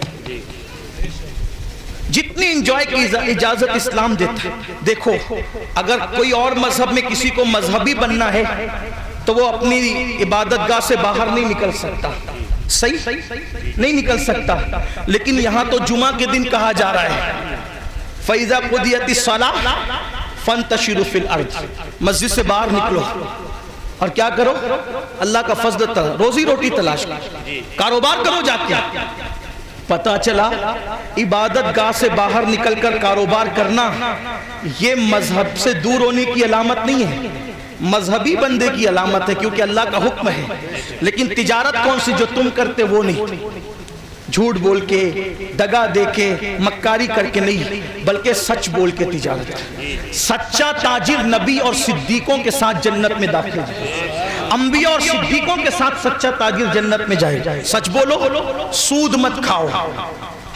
جتنی انجوائے کی اجازت اسلام دیتا ہے. دیکھو اگر کوئی اور مذہب میں کسی کو مذہبی بننا ہے تو وہ اپنی عبادت گاہ سے باہر نہیں نکل سکتا، صحیح نہیں نکل سکتا. لیکن یہاں تو جمعہ کے دن کہا جا رہا ہے فَإِذَا قُضِيَتِ الصَّلَاةُ فَانْتَشِرُوا فِي الْأَرْضِ، مسجد سے باہر نکلو اور کیا کرو؟ اللہ کا فضل روزی روٹی تلاش کرو، کاروبار کرو جا کے۔ پتہ چلا عبادت گاہ سے باہر نکل کر کاروبار کرنا یہ مذہب سے دور ہونے کی علامت نہیں ہے، مذہبی بندے کی علامت ہے، کیونکہ اللہ کا حکم ہے۔ لیکن تجارت کون سی جو تم کرتے وہ نہیں، جھوٹ بول کے، دگا دے کے، مکاری کر کے نہیں، بلکہ سچ بول کے تجارت۔ سچا تاجر نبی اور صدیقوں کے ساتھ جنت میں داخل ہے، انبیاء اور صدیقوں کے ساتھ سچا تاجر جنت میں جائے۔ سچ بولو، سود مت کھاؤ،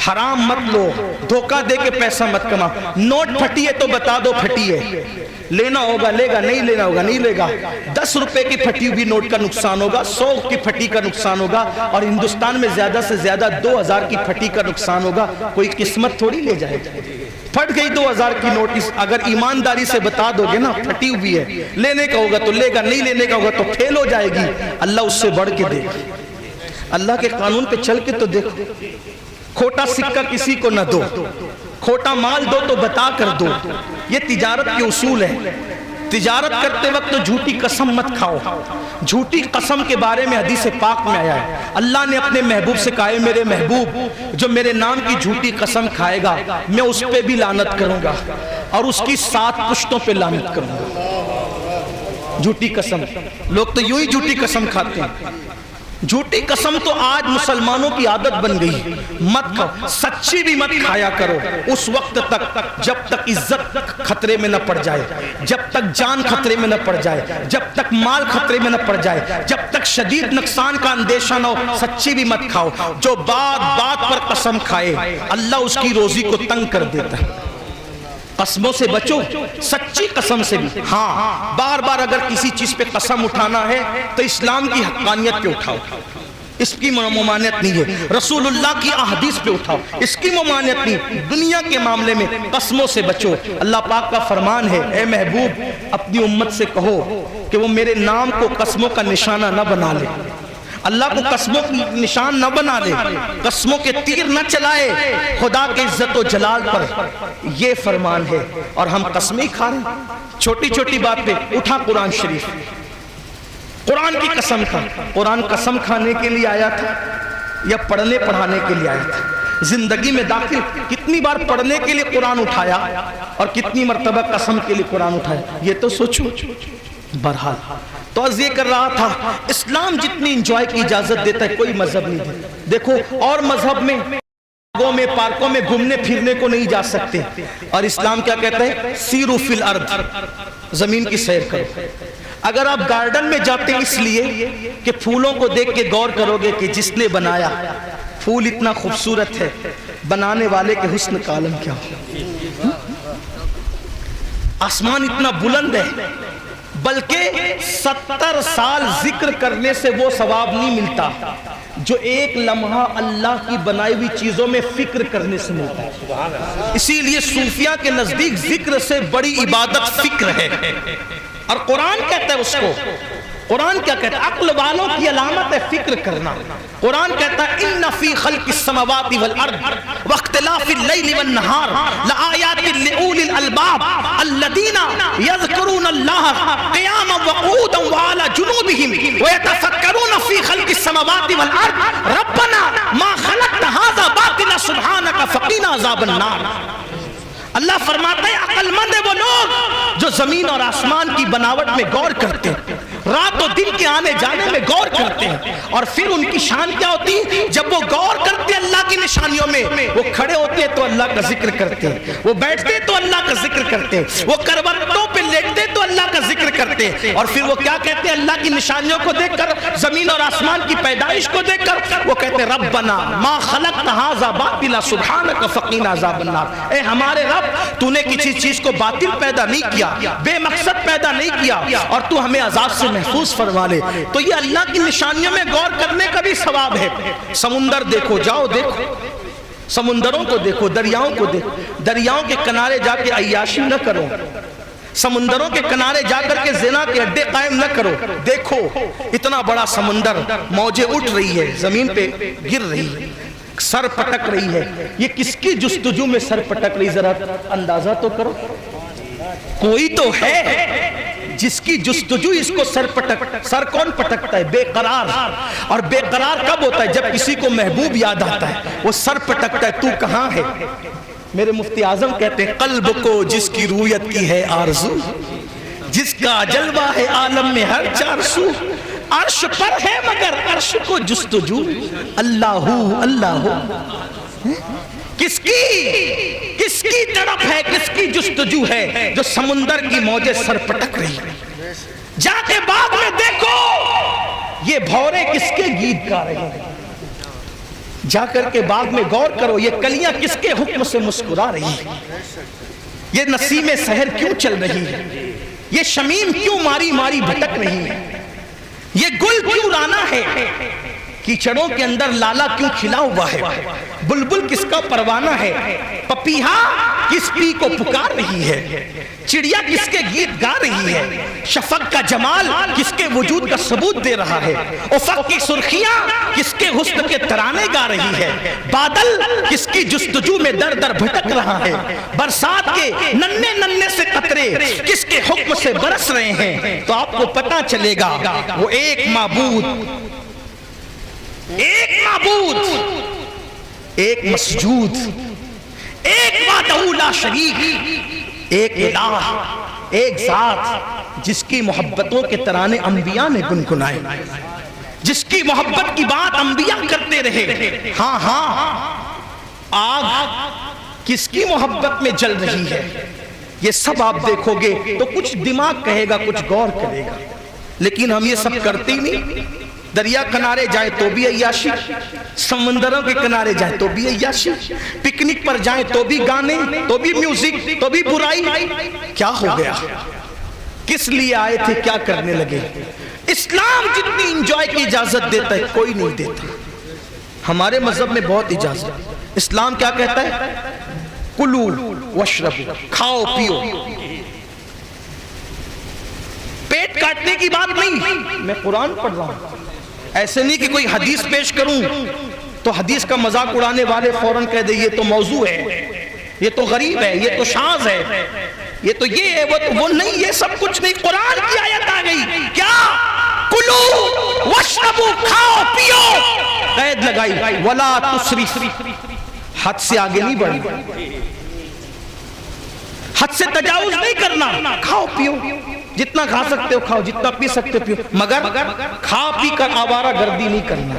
حرام مت لو، دھوکہ دے کے پیسہ مت کما۔ نوٹ پھٹی ہے تو بتا دو پھٹی ہے، لینا ہوگا لے گا، نہیں لینا ہوگا نہیں لے گا۔ 10 روپے کی پھٹی ہوئی نوٹ کا نقصان ہوگا، 100 کی پھٹی کا نقصان ہوگا، اور ہندوستان میں زیادہ سے زیادہ 2000 کی پھٹی کا نقصان ہوگا۔ کوئی قسمت تھوڑی لے جائے، پھٹ گئی 2000 کی نوٹ، اگر ایمانداری سے بتا دو گے نا پھٹی ہوئی ہے، لینے کا ہوگا تو لے گا، نہیں لینے کا ہوگا تو فیل ہو جائے گی۔ اللہ اس سے بڑھ کے دے گا، اللہ کے قانون پہ چل کے تو دیکھو۔ کھوٹا سکہ کسی کو نہ دو، کھوٹا مال دو تو بتا کر دو، یہ تجارت کے اصول ہیں۔ تجارت کرتے وقت تو جھوٹی قسم مت کھاؤ۔ جھوٹی قسم کے بارے میں حدیث پاک میں آیا ہے، اللہ نے اپنے محبوب سے کہا ہے میرے محبوب جو میرے نام کی جھوٹی قسم کھائے گا میں اس پہ بھی لعنت کروں گا اور اس کی 7 پشتوں پہ لعنت کروں گا۔ جھوٹی قسم، لوگ تو یوں ہی جھوٹی قسم کھاتے ہیں۔ جھوٹی قسم تو آج مسلمانوں کی عادت بن گئی، مت کھاؤ، سچی بھی مت کھایا کرو اس وقت تک جب تک عزت خطرے میں نہ پڑ جائے، جب تک جان خطرے میں نہ پڑ جائے، جب تک مال خطرے میں نہ پڑ جائے، جب تک شدید نقصان کا اندیشہ نہ ہو، سچی بھی مت کھاؤ۔ جو بات بات پر قسم کھائے اللہ اس کی روزی کو تنگ کر دیتا ہے۔ قسموں سے بچو، سچی قسم سے بھی۔ ہاں بار بار اگر کسی چیز پہ قسم اٹھانا ہے تو اسلام کی حقانیت پہ اٹھاؤ، اس کی ممانعت نہیں ہے۔ رسول اللہ کی احادیث پہ اٹھاؤ، اس کی ممانعت نہیں۔ دنیا کے معاملے میں قسموں سے بچو۔ اللہ پاک کا فرمان ہے اے محبوب اپنی امت سے کہو کہ وہ میرے نام کو قسموں کا نشانہ نہ بنا لے، اللہ کو قسموں کی نشان نہ بنا دے، قسموں کے تیر نہ چلائے خدا کے عزت و جلال پر، یہ فرمان ہے۔ اور ہم قسمیں کھا رہے ہیں چھوٹی چھوٹی بات پہ۔ اٹھا قرآن شریف، قرآن کی قسم کھا۔ قرآن قسم کھانے کے لیے آیا تھا یا پڑھنے پڑھانے کے لیے آیا تھا؟ زندگی میں داخل کتنی بار پڑھنے کے لیے قرآن اٹھایا اور کتنی مرتبہ قسم کے لیے قرآن اٹھایا، یہ تو سوچو۔ بہرحال تو عرض یہ کر رہا تھا اسلام جتنی انجوائے کی اجازت دیتا ہے کوئی مذہب نہیں دیتا۔ دیکھو اور مذہب میں پارکوں میں گھومنے پھرنے کو نہیں جا سکتے، اور اسلام کیا کہتا ہے سیرو فی الارض، زمین کی سیر کرو۔ اگر آپ گارڈن میں جاتے اس لیے کہ پھولوں کو دیکھ کے غور کرو گے کہ جس نے بنایا پھول اتنا خوبصورت ہے، بنانے والے کے حسن کا عالم کیا ہو۔ آسمان اتنا بلند ہے، بلکہ 70 سال ذکر کرنے سے وہ ثواب نہیں ملتا جو ایک لمحہ اللہ کی بنائی ہوئی چیزوں میں فکر کرنے سے ملتا ہے۔ اسی لیے صوفیاء کے نزدیک ذکر سے بڑی عبادت فکر ہے، اور قرآن کہتا ہے اس کو، قرآن کیا کہتا ہے؟ عقل والوں کی علامت ہے فکر کرنا۔ قرآن کہتا ہے ان فی خلق السماوات والارض واختلاف اللیل والنہار لآیات لأولی الالباب الذین یذکرون اللہ قیاما وقعودا وعلی جنوبہم ویتفکرون فی خلق السماوات والارض ربنا ما خلقت ھذا باطلا سبحانک فقنا عذاب النار۔ اللہ فرماتا ہے عقل مند ہے وہ لوگ جو زمین اور آسمان کی بناوٹ میں غور کرتے ہیں، رات و دن کے آنے جانے میں غور کرتے ہیں، اور پھر ان کی شان کیا ہوتی ہے؟ جب وہ غور کرتے ہیں اللہ کی نشانیوں میں، وہ کھڑے ہوتے ہیں تو اللہ کا ذکر کرتے ہیں، وہ بیٹھتے تو اللہ کا ذکر کرتے ہیں، وہ کروٹوں پہ لیٹتے تو اللہ کا ذکر کرتے ہیں، اور پھر وہ کیا کہتے ہیں اللہ کی نشانیوں کو دیکھ کر، زمین اور آسمان کی پیدائش کو دیکھ کر وہ کہتے ہیں ربنا ما خلقت ھذا باطلا سبحانک فقنا عذاب النار۔ اے ہمارے رب تو نے کسی چیز کو باطل پیدا نہیں کیا، بے مقصد پیدا نہیں کیا، اور تو ہمیں عذاب سے محفوظ فرما لے۔ تو یہ اللہ کی نشانیوں میں غور کرنے کا بھی ثواب ہے۔ سمندر دیکھو، جاؤ دیکھو، سمندروں کو دیکھو، دریاؤں کو دیکھو، دریاؤں کے کنارے جا کے عیاشی نہ کرو، سمندروں کے کنارے جا کر کے زنا کے اڈے قائم نہ کرو۔ دیکھو اتنا بڑا سمندر، موجیں اٹھ رہی ہے، زمین پہ گر رہی ہے، سر پٹک رہی ہے. یہ کس کی جستجو میں سر پٹک رہی؟ ذرا اندازہ تو کرو. کوئی تو ہے جس کی جستجو اس کو سر کون پٹکتا ہے؟ بے قرار. اور بے قرار کب ہوتا ہے؟ جب کسی کو محبوب یاد آتا ہے وہ سر پٹکتا ہے. تو کہاں ہے؟ میرے مفتی اعظم کہتے ہیں قلب کو جس کی رویت کی ہے آرزو، جس کا جلوہ ہے عالم میں ہر چار سو، عرش پر ہے مگر عرش کو جستجو، اللہ اللہ. کس کی تڑپ ہے، کس کی جستجو ہے جو سمندر کی موجیں سر پٹک رہی ہے؟ جا کے باغ میں دیکھو یہ بھورے کس کے گیت گا رہے ہیں. جا کر کے باغ میں غور کرو یہ کلیاں کس کے حکم سے مسکرا رہی ہیں. یہ نسیم سحر کیوں چل رہی ہے؟ یہ شمیم کیوں ماری ماری بھٹک رہی ہے؟ یہ گل کیوں رانا ہے؟ کیچڑوں کے اندر لالا کیوں کھلا ہوا ہے؟ بلبل کس کا پروانہ ہے؟ پپیہا کس پی کو پکار رہی ہے؟ چڑیا کس کے گیت گا رہی ہے؟ شفق کا جمال کس کے وجود کا ثبوت دے رہا ہے؟ افق کی سرخیاں کس کے حسن کے ترانے گا رہی ہے؟ بادل کس کی جستجو میں در در بھٹک رہا ہے؟ برسات کے ننھے ننھے سے قطرے کس کے حکم سے برس رہے ہیں؟ تو آپ کو پتہ چلے گا وہ ایک معبود، ایک مسجود، ایک وحدہ لا شریک، ایک الہ، ایک ذات جس کی محبتوں کے ترانے انبیاء نے گنگنائے، جس کی محبت کی بات انبیاء کرتے رہے. ہاں آگ کس کی محبت میں جل رہی ہے؟ یہ سب آپ دیکھو گے تو کچھ دماغ کہے گا، کچھ غور کرے گا، لیکن ہم یہ سب کرتے ہی نہیں. دریا کنارے جائیں تو بھی عیاشی، سمندروں کے کنارے جائیں تو بھی عیاشی، پکنک پر جائیں تو بھی گانے، تو بھی میوزک، تو بھی برائی. کیا ہو گیا؟ کس لیے آئے تھے؟ کیا کرنے لگے؟ اسلام جتنی انجوائے کی اجازت دیتا ہے کوئی نہیں دیتا. ہمارے مذہب میں بہت اجازت. اسلام کیا کہتا ہے؟ کلو واشربو، کھاؤ پیو. پیٹ کاٹنے کی بات نہیں. میں قرآن پڑھ رہا ہوں، ایسے نہیں کہ کوئی حدیث پیش کروں تو حدیث کا مذاق اڑانے والے فوراں کہہ دیں یہ تو موضوع ہے، یہ تو غریب ہے، یہ تو شاذ ہے، یہ تو یہ ہے، وہ نہیں. یہ سب کچھ نہیں. قرآن کی آیت آ گئی کیا؟ کلو واشربو، کھاؤ پیو. قید لگائی ولا تسرف، حد سے آگے نہیں بڑھنا، حد سے تجاوز نہیں کرنا. کھاؤ پیو، جتنا کھا سکتے ہو کھاؤ، جتنا پی سکتے ہو پیو، مگر کھا پی کر آوارہ گردی نہیں کرنا.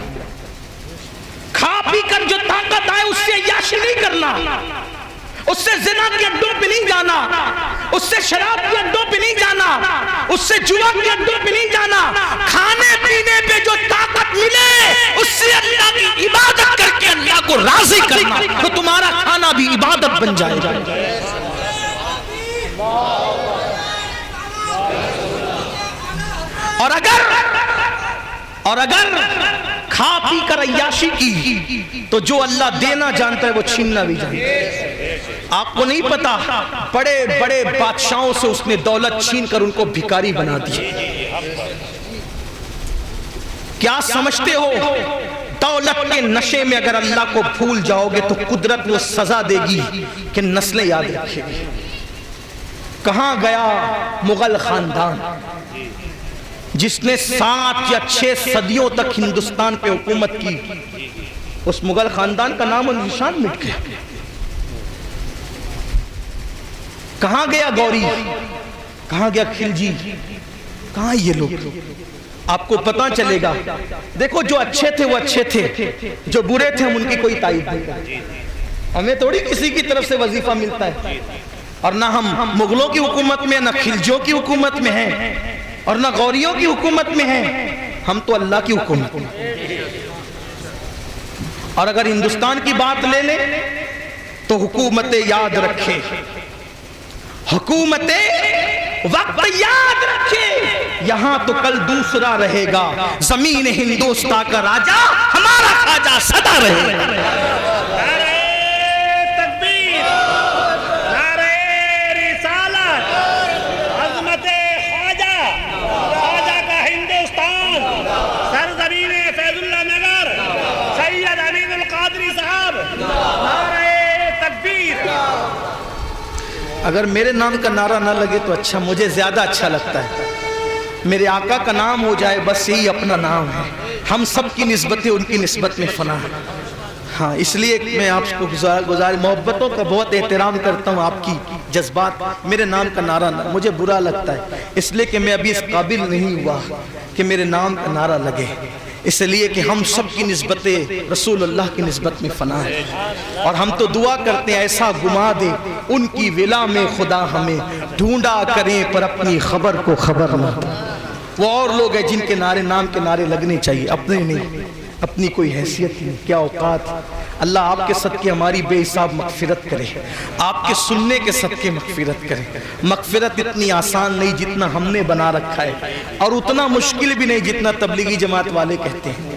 کھا پی کر جو طاقت آئے اس سے عیاشی نہیں کرنا، اس سے زنا کے اڈوں پہ نہیں جانا، اس سے شراب کے اڈوں پہ نہیں جانا، اس سے جوا کے اڈوں پہ نہیں جانا. کھانے پینے پہ جو طاقت ملے اس سے اللہ کی عبادت کر کے اللہ کو راضی کرنا، تو تمہارا کھانا بھی عبادت بن جائے گا. اور اگر کھا پی کر عیاشی کی تو جو اللہ دینا جانتا ہے وہ چھیننا بھی جانتا ہے. آپ کو نہیں پتا بڑے بڑے بادشاہوں سے اس نے دولت چھین کر ان کو بھکاری بنا دی. کیا سمجھتے ہو دولت کے نشے میں اگر اللہ کو بھول جاؤ گے تو قدرت وہ سزا دے گی کہ نسلیں یاد رکھے گی. کہاں گیا مغل خاندان جس نے 7 یا 6 صدیوں تک ہندوستان پہ حکومت کی؟ اس مغل خاندان کا نام و نشان مٹ گیا. کہاں گیا گوری؟ کہاں گیا خلجی؟ کہاں یہ لوگ؟ آپ کو پتہ چلے گا. دیکھو جو اچھے تھے وہ اچھے تھے، جو برے تھے ہم ان کی کوئی تائید نہیں کرتے. ہمیں تھوڑی کسی کی طرف سے وظیفہ ملتا ہے، اور نہ ہم مغلوں کی حکومت میں، نہ خلجیوں کی حکومت میں ہیں، اور نہ غوریوں کی حکومت میں ہیں. ہم تو اللہ کی حکومت میں. اور اگر ہندوستان کی بات لے لیں تو حکومت یاد رکھے، حکومت وقت یاد رکھے، یہاں تو کل دوسرا رہے گا. زمین ہندوستان کا راجہ ہمارا خواجہ سدا رہے گا. سرزمین فیض اللہ نگر، سید امین القادری صاحب اگر میرے نام کا نعرہ نہ لگے تو اچھا، مجھے زیادہ اچھا لگتا ہے میرے آقا کا نام ہو جائے، بس یہی اپنا نام ہے. ہم سب کی نسبتیں ان کی نسبت میں فنا ہے. ہاں اس لیے میں آپ کو گزار محبتوں کا بہت احترام کرتا ہوں، آپ کی جذبات. میرے نام کا نعرہ مجھے برا لگتا ہے اس لیے کہ میں ابھی اس قابل نہیں ہوا کہ میرے نام کا نعرہ لگے، اس لیے کہ ہم سب کی نسبتیں رسول اللہ کی نسبت میں فنا ہے. اور ہم تو دعا کرتے ہیں ایسا گما دے ان کی ولا میں خدا ہمیں، ڈھونڈا کریں پر اپنی خبر کو خبر نہ. وہ اور لوگ ہیں جن کے نعرے نام کے نعرے لگنے چاہیے، اپنے نہیں، اپنی کوئی حیثیت نہیں، کیا اوقات. اللہ آپ کے صدقے ہماری بے حساب مغفرت کرے، آپ کے سننے کے صدقے مغفرت کرے. مغفرت اتنی آسان نہیں جتنا ہم نے بنا رکھا ہے، اور اتنا مشکل بھی نہیں جتنا تبلیغی جماعت والے کہتے ہیں.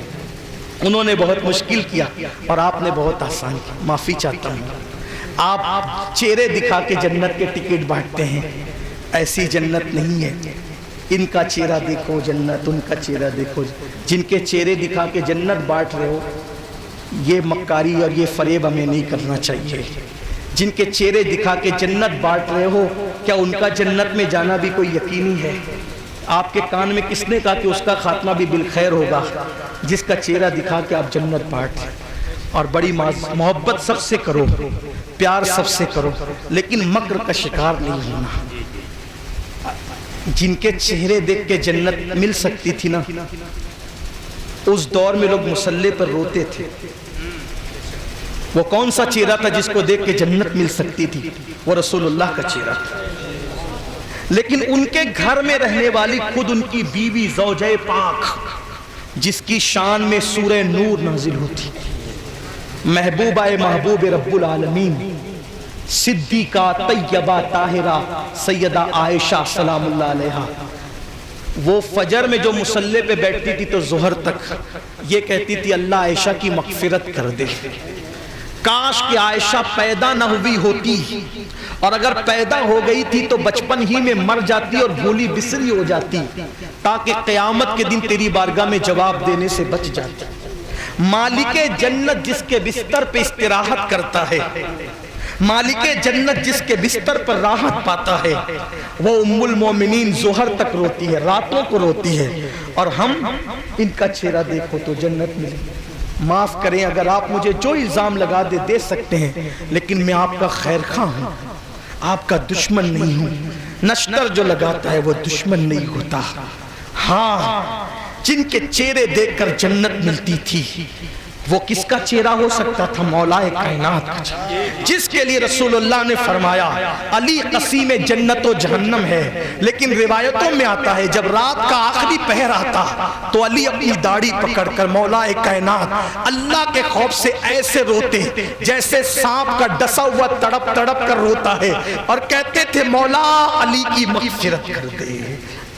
انہوں نے بہت مشکل کیا اور آپ نے بہت آسان کیا. معافی چاہتا ہوں. آپ چہرے دکھا کے جنت کے ٹکٹ بانٹتے ہیں، ایسی جنت نہیں ہے. ان کا چہرہ دیکھو جنت، ان کا چہرہ دیکھو. جن کے چہرے دکھا کے جنت بانٹ رہے ہو، یہ مکاری اور یہ فریب ہمیں نہیں کرنا چاہیے. جن کے چہرے دکھا کے جنت بانٹ رہے ہو، کیا ان کا جنت میں جانا بھی کوئی یقینی ہے؟ آپ کے کان میں کس نے کہا کہ اس کا خاتمہ بھی بالخیر ہوگا؟ جس کا چہرہ دکھا کے آپ جنت بانٹ رہے. اور بڑی محبت سب سے کرو، پیار سب سے کرو، لیکن مکر کا شکار نہیں ہونا. جن کے چہرے دیکھ کے جنت مل سکتی تھی نا، اس دور میں لوگ مصلی پر روتے تھے. وہ کون سا چہرہ تھا جس کو دیکھ کے جنت مل سکتی تھی؟ وہ رسول اللہ کا چہرہ تھا. لیکن ان کے گھر میں رہنے والی خود ان کی بیوی زوجہ پاک، جس کی شان میں سورہ نور نازل ہوتی، محبوبہ محبوب رب العالمین، صدیقہ طیبہ طاہرہ سیدہ عائشہ سلام اللہ علیہا، وہ فجر میں جو مصلی پہ بیٹھتی تھی تو ظہر تک یہ کہتی تھی اللہ عائشہ کی مغفرت کر دے. کاش کہ عائشہ پیدا نہ ہوئی ہوتی، اور اگر پیدا ہو گئی تھی تو بچپن ہی میں مر جاتی اور بھولی بسری ہو جاتی، تاکہ قیامت کے دن تیری بارگاہ میں جواب دینے سے بچ جاتی. مالک جنت جس کے بستر پہ استراحت کرتا ہے، مالک جنت جس کے بستر پر راحت پاتا ہے، وہ ام المومنین ظہر تک روتی ہے، راتوں کو روتی ہے. اور ہم ان کا چہرہ دیکھو تو جنت ملے. معاف کریں اگر آپ مجھے جو الزام لگا دے سکتے ہیں، لیکن میں آپ کا خیر خواہ ہوں، آپ کا دشمن نہیں ہوں. نشتر جو لگاتا ہے وہ دشمن نہیں ہوتا. ہاں جن کے چہرے دیکھ کر جنت ملتی تھی، وہ کس کا چہرہ ہو سکتا تھا؟ مولا کائنات کا چہرہ، جس کے لیے رسول اللہ نے فرمایا علی قسیم جنت و جہنم ہے. لیکن روایتوں میں آتا ہے جب رات کا آخری پہر آتا تو علی اپنی داڑھی پکڑ کر مولا کائنات اللہ کے خوف سے ایسے روتے جیسے سانپ کا ڈسا ہوا تڑپ تڑپ کر روتا ہے، اور کہتے تھے مولا علی کی مغفرت کر دے،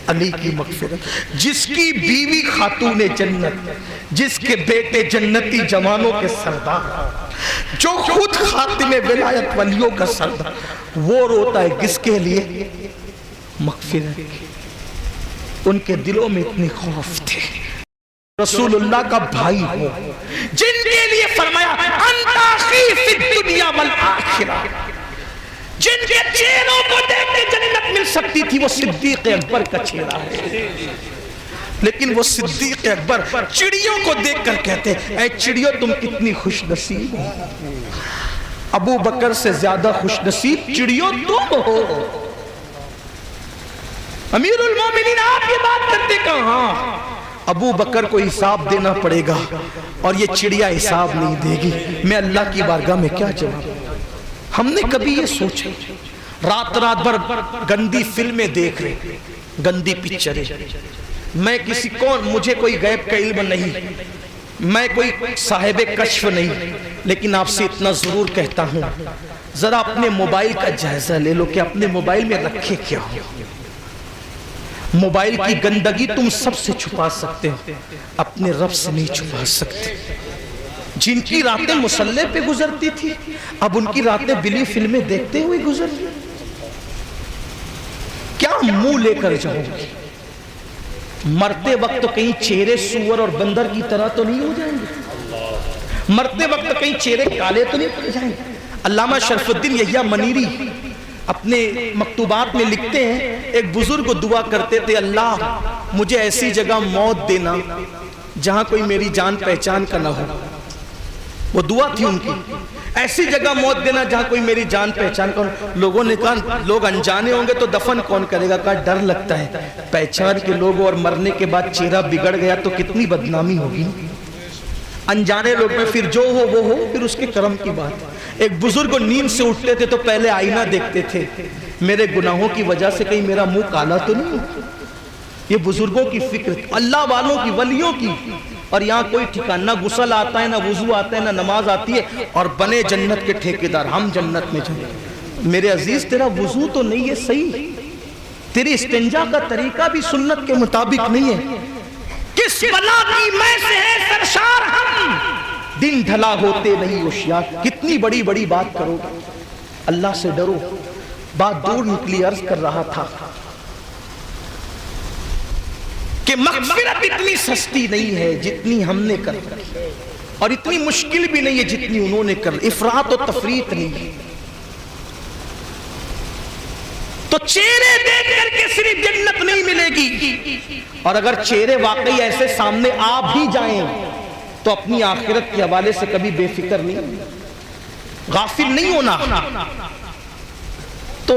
علی کی مغفرت. جس کی بیوی خاتون جنت، جس کے بیٹے جنتی جوانوں کے سردار، جو خود خاتم ولایت ولیوں کا سردار، وہ روتا ہے کس کے لیے؟ مغفرت. ان کے دلوں میں اتنی خوف تھے. رسول اللہ کا بھائی ہو جن کے لیے فرمایا انت اخی فی الدنیا والآخرہ، جن کے چہروں کو دیکھ کے جنت مل سکتی تھی، وہ صدیق اکبر کا چہرہ ہے. لیکن وہ صدیق اکبر چڑیوں کو دیکھ کر کہتے اے چڑیوں تم کتنی خوش نصیب ہو. ابو بکر سے زیادہ خوش نصیب چڑیوں تم ہو. امیر المومنین آپ یہ بات کرتے کہاں؟ ابو بکر کو حساب دینا پڑے گا اور یہ چڑیا حساب نہیں دے گی. میں اللہ کی بارگاہ میں کیا جواب؟ ہم نے کبھی یہ سوچا؟ رات رات بھر گندی فلمیں دیکھ رہے، گندی پکچریں. میں کسی مجھے کوئی غیب کا علم نہیں، میں کوئی صاحب کشف نہیں، لیکن آپ سے اتنا ضرور کہتا ہوں ذرا اپنے موبائل کا جائزہ لے لو کہ اپنے موبائل میں رکھے کیا ہو. موبائل کی گندگی تم سب سے چھپا سکتے ہو، اپنے رب سے نہیں چھپا سکتے. جن کی راتیں مصلی پہ گزرتی تھی اب ان کی راتیں بلی فلمیں دیکھتے ہوئے گزر رہی. کیا منہ لے کر جاؤ گے؟ مرتے وقت کہیں چہرے سور اور بندر کی طرح تو نہیں ہو جائیں گے؟ مرتے وقت کہیں چہرے کالے تو نہیں پڑ جائیں گے؟ علامہ شرف الدین یحییٰ منیری اپنے مکتوبات میں لکھتے ہیں ایک بزرگ دعا کرتے تھے، اللہ مجھے ایسی جگہ موت دینا جہاں کوئی میری جان پہچان کا نہ ہو. وہ دعا تھی ان کی، ایسی جگہ موت دینا جہاں کوئی میری جان پہچان کا ہو. لوگوں نے کہا لوگ انجانے ہوں گے تو دفن کون کرے گا؟ کہا ڈر لگتا ہے پہچان کے لوگ اور مرنے کے بعد چہرہ بگڑ گیا تو کتنی بدنامی ہوگی. انجانے لوگ میں پھر جو ہو وہ ہو، پھر اس کے کرم کی بات. ایک بزرگ نیند سے اٹھتے تھے تو پہلے آئینہ دیکھتے تھے، میرے گناہوں کی وجہ سے کہیں میرا منہ کالا تو نہیں. یہ بزرگوں کی فکر، اللہ والوں کی، ولیوں کی. اور یہاں کوئی ٹھکانہ، نہ غسل آتا ہے، نہ وضو آتا ہے، نہ نماز آتی ہے، اور بنے جنت کے ٹھیکیدار، ہم جنت میں جائیں. میرے عزیز تیرا وضو تو نہیں ہے صحیح، تیری استنجا کا طریقہ بھی سنت کے مطابق نہیں ہے. کس بلا کی میں سے ہے سرشار ہم، دن ڈھلا ہوتے نہیں ہوشیار. کتنی بڑی بڑی بات کرو گے، اللہ سے ڈرو. بات دور نکلی، عرض کر رہا تھا کہ مغفرت اتنی سستی نہیں ہے جتنی ہم نے کر لی، اور اتنی مشکل بھی نہیں ہے جتنی انہوں نے کر لی. افراط و تفریط نہیں ہے. تو چہرے دیکھ کر کے صرف جنت نہیں ملے گی، اور اگر چہرے واقعی ایسے سامنے آ بھی جائیں تو اپنی آخرت کے حوالے سے کبھی بے فکر نہیں، غافل نہیں ہونا. تو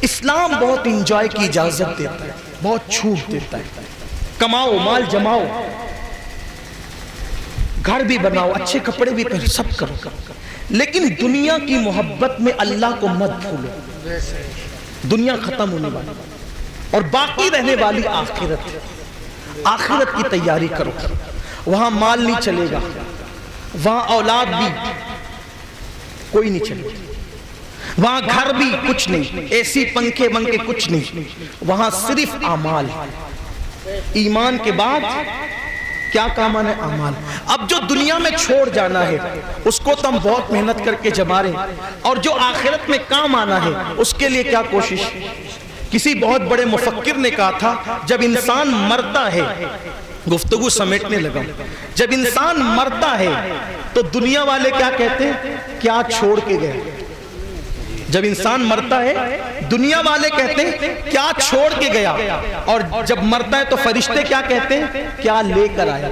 اسلام بہت انجوائے کی اجازت دیتا ہے، بہت چھوٹ دیتا ہے. کماؤ، مال جماؤ، گھر بھی بناؤ، اچھے کپڑے بھی پہنو، سب کرو، لیکن دنیا کی محبت میں اللہ کو مت بھولو. دنیا ختم ہونے والی اور باقی رہنے والی آخرت. آخرت کی تیاری کرو. وہاں مال نہیں چلے گا، وہاں اولاد بھی کوئی نہیں چلے گا، وہاں گھر بھی کچھ نہیں، اے سی پنکھے ونکھے کچھ نہیں. وہاں صرف اعمال. ایمان کے بعد کیا کام آنا ہے؟ اعمال. اب جو دنیا میں چھوڑ جانا ہے اس کو تو ہم بہت محنت کر کے جما رہے ہیں، اور جو آخرت میں کام آنا ہے اس کے لیے کیا کوشش. کسی بہت بڑے مفکر نے کہا تھا جب انسان مرتا ہے، گفتگو سمیٹنے لگا، جب انسان مرتا ہے تو دنیا والے کیا کہتے ہیں؟ کیا چھوڑ کے گئے. جب انسان مرتا ہے دنیا والے کہتے ہیں کیا چھوڑ کے گیا، اور جب مرتا ہے تو فرشتے کیا کہتے ہیں؟ کیا لے کر آیا.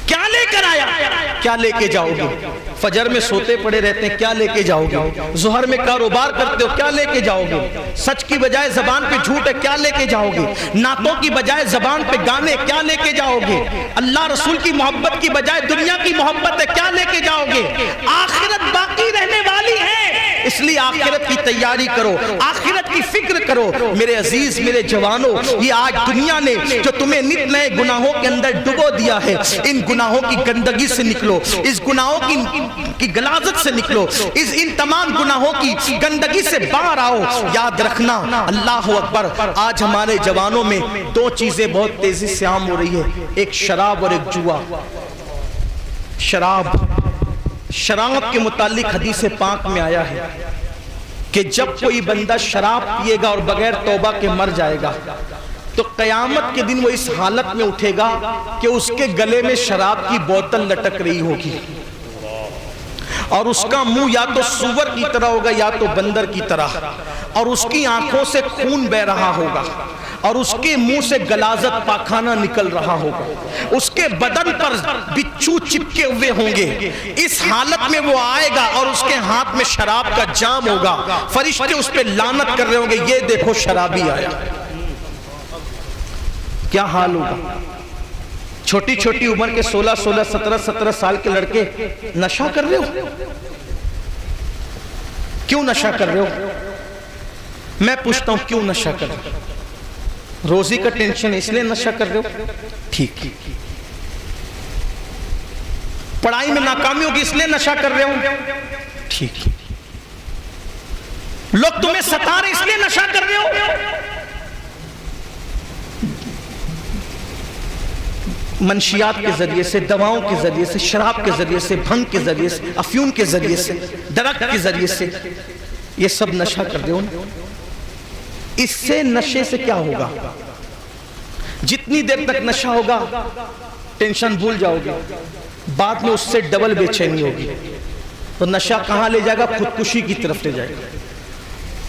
کیا لے کر آیا؟ کیا لے کے جاؤ گے؟ فجر میں سوتے پڑے رہتے ہیں، کیا لے کے جاؤ گے؟ ظہر میں کاروبار کرتے ہو، کیا لے کے جاؤ گے؟ سچ کی بجائے زبان پہ جھوٹ ہے، کیا لے کے جاؤ گے؟ نعتوں کی بجائے زبان پہ گانے، کیا لے کے جاؤ گے؟ اللہ رسول کی محبت کی بجائے دنیا کی محبت ہے، کیا لے کے جاؤ گے؟ آخرت باقی رہنے والی ہے، اس لیے آخرت کی تیاری کرو، آخرت کی فکر کرو. میرے عزیز، میرے جوانوں، یہ آج دنیا نے جو تمہیں نت نئے گناہوں کے اندر ڈبو دیا ہے، ان گناہوں کی گندگی سے نکلو، اس گناہوں کی غلاظت سے نکلو، ان تمام گناہوں کی گندگی سے باہر آؤ. یاد رکھنا، اللہ اکبر، آج ہمارے جوانوں میں دو چیزیں بہت تیزی سے عام ہو رہی ہے، ایک شراب اور ایک جوا. شراب کے متعلق حدیث پاک میں آیا ہے کہ جب کوئی بندہ شراب پیے گا اور بغیر توبہ کے مر جائے گا تو قیامت کے دن وہ اس حالت میں اٹھے گا کہ اس کے گلے میں شراب کی بوتل لٹک رہی ہوگی، اور اس کا منہ یا تو سور کی طرح ہوگا یا تو بندر کی طرح، اور اس کی آنکھوں سے خون بہ رہا ہوگا، اور اس کے منہ سے غلاظت پاخانہ نکل رہا ہوگا، اس کے بدن پر بچھو چپکے ہوئے ہوں گے. اس حالت میں وہ آئے گا اور اس کے ہاتھ میں شراب کا جام ہوگا. فرشتے اس پہ لعنت کر رہے ہوں گے، یہ دیکھو شرابی آیا. کیا حال ہوگا؟ چھوٹی چھوٹی عمر کے 16 17 سال کے لڑکے نشہ کر رہے ہو. کیوں نشہ کر رہے ہو؟ میں پوچھتا ہوں کیوں نشہ کر رہے ہو؟ روزی کا ٹینشن اس لیے نشہ کر رہے ہو؟ ٹھیک. پڑھائی میں ناکامی ہوگی اس لیے نشہ کر رہے ہو؟ ٹھیک. لوگ تمہیں ستا رہے اس لیے نشہ کر رہے ہو؟ منشیات کے ذریعے سے، دواؤں کے ذریعے سے، شراب کے ذریعے سے، بھنگ کے ذریعے سے، افیون کے ذریعے سے، ڈرگ کے ذریعے سے، یہ سب نشہ کر رہے ہو. اس سے نشے سے کیا ہوگا؟ جتنی دیر تک نشہ ہوگا ٹینشن بھول جاؤ گے، بعد میں اس سے ڈبل بے چینی ہوگی. تو نشہ کہاں لے جائے گا؟ خودکشی کی طرف لے جائے گا.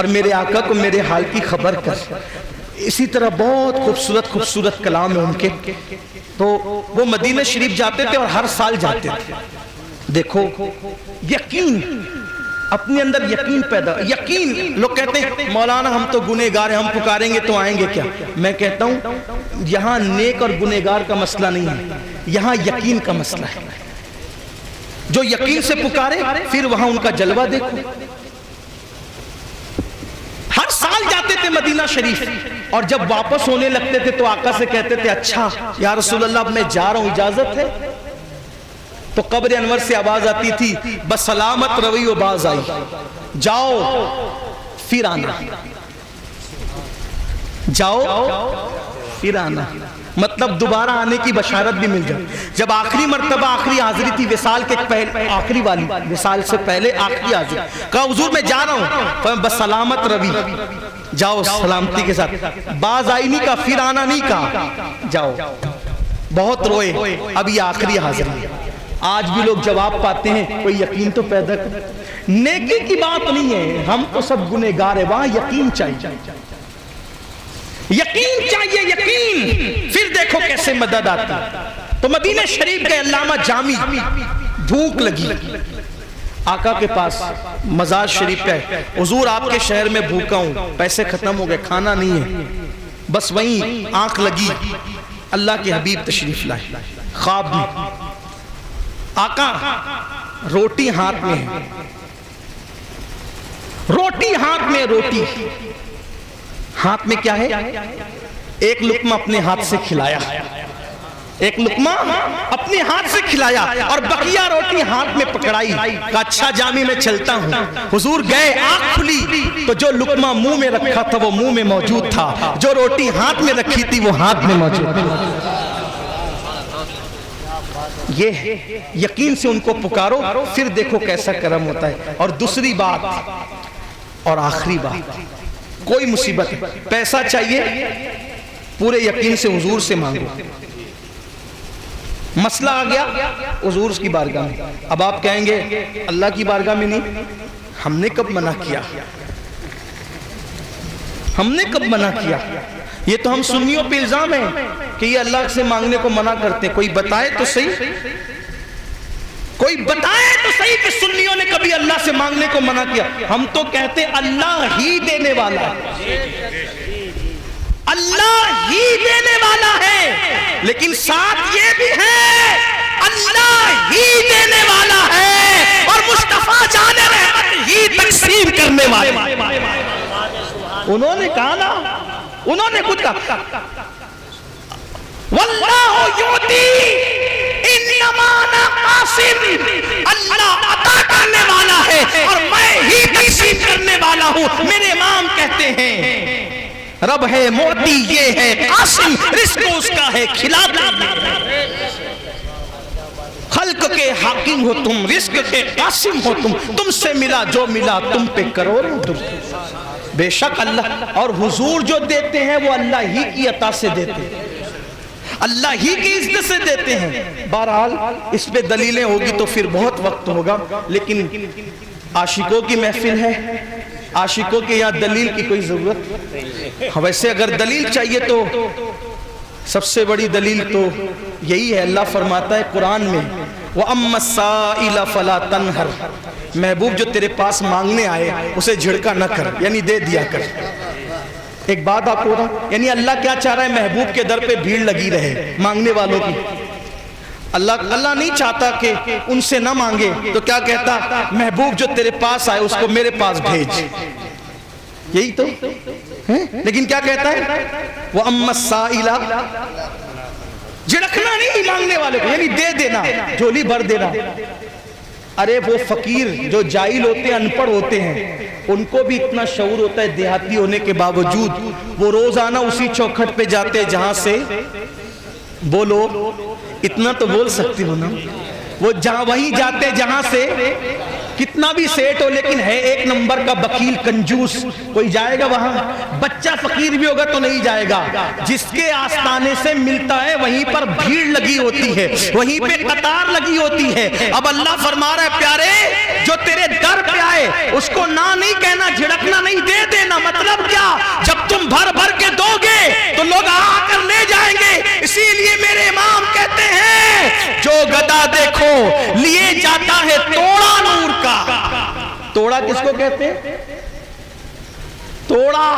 اور میرے آقا کو میرے حال کی خبر کر۔ اسی طرح بہت خوبصورت خوبصورت کلام ہے ان کے۔ تو وہ مدینہ شریف جاتے تھے اور ہر سال جاتے تھے۔ دیکھو یقین، اپنے اندر یقین پیدا، یقین۔ لوگ کہتے ہیں مولانا ہم تو گنہگار ہیں، ہم پکاریں گے تو آئیں گے کیا؟ میں کہتا ہوں یہاں نیک اور گنہگار کا مسئلہ نہیں ہے، یہاں یقین کا مسئلہ ہے۔ جو یقین سے پکارے پھر وہاں ان کا جلوہ دیکھو۔ ہر سال جاتے تھے مدینہ شریف، اور جب واپس ہونے لگتے تھے تو آقا سے کہتے تھے اچھا یا رسول اللہ اب میں جا رہا ہوں، اجازت ہے؟ تو قبر انور سے آواز آتی تھی بسلامت روی و باز آئی، جاؤ پھر آنا، جاؤ پھر آنا، مطلب دوبارہ آنے کی بشارت بھی مل جائے۔ جب آخری مرتبہ آخری حاضری تھی وصال کے پہلے، آخری والی وصال سے پہلے آخری حاضری، کہا حضور میں جا رہا ہوں، بس سلامت روی، جاؤ سلامتی کے ساتھ، باز آئی نہیں کہا، پھر آنا نہیں کہا، جاؤ۔ بہت روئے، اب یہ آخری حاضری۔ آج بھی لوگ جواب پاتے ہیں کوئی یقین تو پیدا کر۔ نیکی کی بات نہیں ہے، ہم تو سب گنہگار ہیں، وہاں یقین چاہیے، یقین چاہیے، یقین۔ پھر دیکھو کیسے مدد آتی۔ تو مدینہ شریف کے علامہ جامی، بھوک لگی، آقا کے پاس مزار شریف پہ، حضور آپ کے شہر میں بھوکا ہوں، پیسے ختم ہو گئے، کھانا نہیں ہے۔ بس وہیں آنکھ لگی، اللہ کے حبیب تشریف لائے خواب میں۔ آقا روٹی ہاتھ میں ہے، روٹی ہاتھ میں، روٹی ہاتھ میں کیا ہے؟ ایک لقمہ اپنے ہاتھ سے کھلایا، ایک لقمہ اپنے ہاتھ سے کھلایا، اور بقیہ روٹی ہاتھ میں پکڑائی، کہا اچھا جامی میں چلتا ہوں۔ حضور گئے، آنکھ کھلی تو جو لقمہ منہ میں رکھا تھا وہ منہ میں موجود تھا، جو روٹی ہاتھ میں رکھی تھی وہ ہاتھ میں موجود تھی۔ یہ یقین سے ان کو پکارو، پھر دیکھو کیسا کرم ہوتا ہے۔ اور دوسری بات اور آخری بات، کوئی مصیبت، پیسہ چاہیے پورے یقین سے حضور سے مانگو۔ مسئلہ آ گیا حضور کی بارگاہ میں، اب آپ کہیں گے اللہ کی بارگاہ میں نہیں، ہم نے کب منع کیا؟ ہم نے کب منع کیا؟ یہ تو ہم سنیوں پہ الزام ہے کہ یہ اللہ سے مانگنے کو منع کرتے ہیں۔ کوئی بتائے تو صحیح، کوئی بتائے تو صحیح کہ سنیوں نے کبھی اللہ سے مانگنے کو منع کیا؟ ہم تو کہتے اللہ ہی دینے والا ہے، اللہ ہی دینے والا ہے، لیکن ساتھ یہ بھی ہے اللہ ہی دینے والا ہے اور مصطفیٰ جان رحمت ہی تقسیم کرنے والا۔ انہوں نے کہا نا، انہوں نے خود کہا واللہ یعطی انما انا قاسم، اللہ عطا کرنے والا ہے اور میں ہی تقسیم کرنے والا ہوں۔ میرے امام کہتے ہیں رب ہے معطی، یہ ہے قاسم، رزق اس کا ہے کھلاتا۔ خلق کے حاکم ہو تم، رزق کے قاسم ہو تم سے ملا جو ملا تم پہ کروڑوں درود۔ بے شک اللہ اور حضور جو دیتے ہیں وہ اللہ ہی کی عطا سے دیتے ہیں، اللہ ہی کی عزت سے دیتے ہیں۔ بہرحال اس پہ دلیلیں ہوگی تو پھر بہت وقت ہوگا، لیکن عاشقوں کی محفل ہے، عاشقوں کے یہاں دلیل کی کوئی ضرورت نہیں۔ ویسے اگر دلیل چاہیے تو سب سے بڑی دلیل تو یہی ہے، اللہ فرماتا ہے قرآن میں وَأَمَّا السَّائِلَ فَلَا تَنْهَرْ، محبوب جو تیرے پاس مانگنے آئے اسے جھڑکا نہ کر، یعنی دے دیا کر۔ ایک بات آپ کو بتاؤں، یعنی اللہ کیا چاہ رہا ہے؟ محبوب کے در پہ بھیڑ لگی رہے مانگنے والوں کی۔ اللہ نہیں چاہتا کہ ان سے نہ مانگے، تو کیا کہتا؟ محبوب جو تیرے پاس آئے اس کو میرے پاس بھیج، یہی تو۔ لیکن کیا کہتا ہے؟ وَأَمَّا السَّائِلَ، جھڑکنا نہیں مانگنے والے کو، یعنی دے دینا، جھولی بھر دینا۔ ارے وہ فقیر جو جاہل ہوتے ہیں، ان پڑھ ہوتے ہیں، ان کو بھی اتنا شعور ہوتا ہے دیہاتی ہونے کے باوجود، وہ روزانہ اسی چوکھٹ پہ جاتے ہیں جہاں سے، بولو اتنا تو بول سکتی ہو نا، وہ وہیں جاتے جہاں سے کتنا بھی سیٹ ہو لیکن ہے ایک نمبر کا بخیل کنجوس، کوئی جائے گا وہاں؟ بچہ فقیر بھی ہوگا تو نہیں جائے گا۔ جس کے آستانے سے ملتا ہے وہیں پر بھیڑ لگی ہوتی ہے، وہیں پہ قطار لگی ہوتی ہے۔ اب اللہ فرما رہا ہے پیارے جو تیرے در پہ آئے اس کو نہ نہیں کہنا، جھڑکنا نہیں، دے دینا۔ مطلب کیا؟ جب تم بھر بھر کے دو گے تو لوگ آ کر لے جائیں گے۔ اسی لیے میرے امام کہتے ہیں جو گدا دیکھو لیے جاتا ہے توڑا نور کا۔ توڑا کس کو کہتے ہیں؟ توڑا،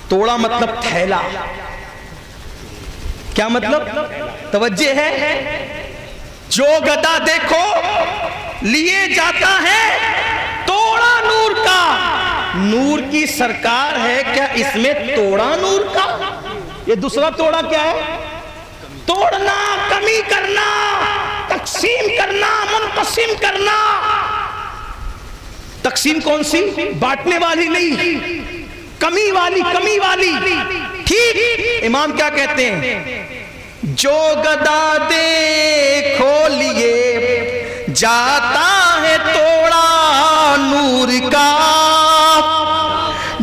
توڑا مطلب تھیلا۔ کیا مطلب؟ توجہ ہے؟ جو گدا دیکھو لیے جاتا ہے توڑا نور کا۔ نور کی سرکار ہے، کیا اس میں توڑا نور کا؟ یہ دوسرا توڑا کیا ہے؟ توڑنا، کمی کرنا، تقسیم کرنا، منقسم کرنا۔ تقسیم کون سی؟ بانٹنے والی نہیں، کمی والی، کمی والی۔ ٹھیک، امام کیا کہتے ہیں؟ جو گدا دیکھو لیے جاتا ہے توڑا نور کا،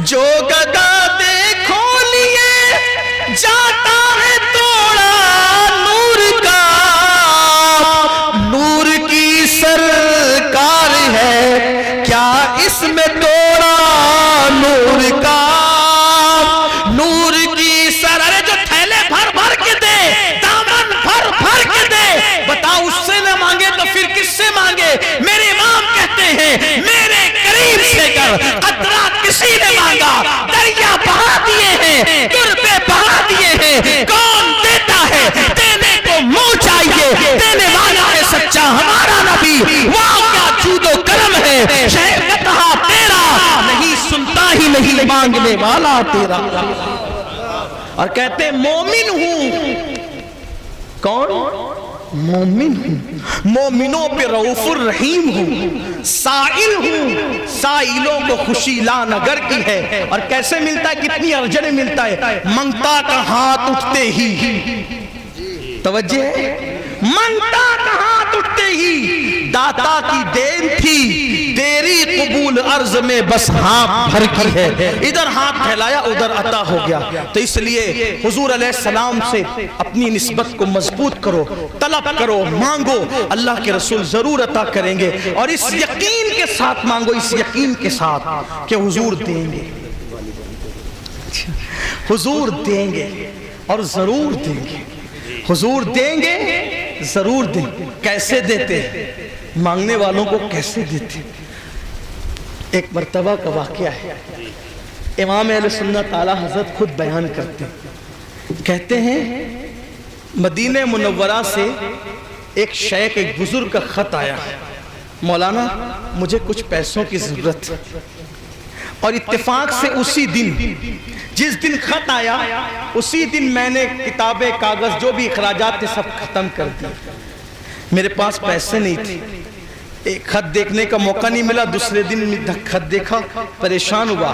جو گدا دیکھو لیے جاتا ہے توڑا نور کا۔ نور کی سرکار ہے، کیا اس میں توڑا نور کا؟ نور کی سر، ارے جو تھیلے بھر بھر کے دے، دامن بھر بھر کے دے، بتاؤ اس سے نہ مانگے تو پھر کس سے مانگے؟ میرے امام کہتے ہیں میرے قریب سے کر، قطرہ کسی نے مانگا، دریا بہا دیے ہیں، تربے بہا دیے ہیں۔ کون دیتا ہے؟ دینے کو منہ چاہیے، دینے والا ہے سچا ہمارا نبی۔ وہاں کیا جود و کرم ہے، شہر کا کہا تیرا نہیں، سنتا ہی نہیں مانگنے والا تیرا۔ اور کہتے مومن ہوں۔ کون؟ مومن ہوں، مومنوں پہ رؤوف الرحیم ہوں، سائل ہوں، سائلوں کو خوشی لا نگر کی ہے۔ اور کیسے ملتا ہے؟ کتنی ارجن ملتا ہے؟ منگتا کا ہاتھ اٹھتے ہی، توجہ ہے، منگتا کا ہاتھ اٹھتے ہی داتا کی دین تھی، تیری قبول عرض میں بس ہاتھ بھر کی ہے۔ ادھر ہاتھ پھیلایا ادھر عطا ہو گیا۔ تو اس لیے حضور علیہ السلام سے اپنی نسبت کو مضبوط کرو، طلب کرو، مانگو، اللہ کے رسول ضرور عطا کریں گے۔ اور اس یقین کے ساتھ مانگو، اس یقین کے ساتھ کہ حضور دیں گے، حضور دیں گے اور ضرور دیں گے، حضور دیں گے ضرور دیں گے۔ کیسے دیتے؟ مانگنے والوں کو کیسے دیتے؟ ایک مرتبہ کا واقعہ ہے، امام اہل سنت اعلیٰ حضرت خود بیان کرتے ہیں، کہتے ہیں مدینہ منورہ سے ایک شیخ، ایک بزرگ کا خط آیا، مولانا مجھے کچھ پیسوں کی ضرورت ہے۔ اور اتفاق سے اسی دن، جس دن خط آیا اسی دن میں نے کتابیں، کاغذ، جو بھی اخراجات تھے سب ختم کر دی۔ میرے پاس پیسے نہیں تھے، ایک خط دیکھنے کا موقع نہیں ملا، دوسرے دن خط دیکھا، پریشان ہوا،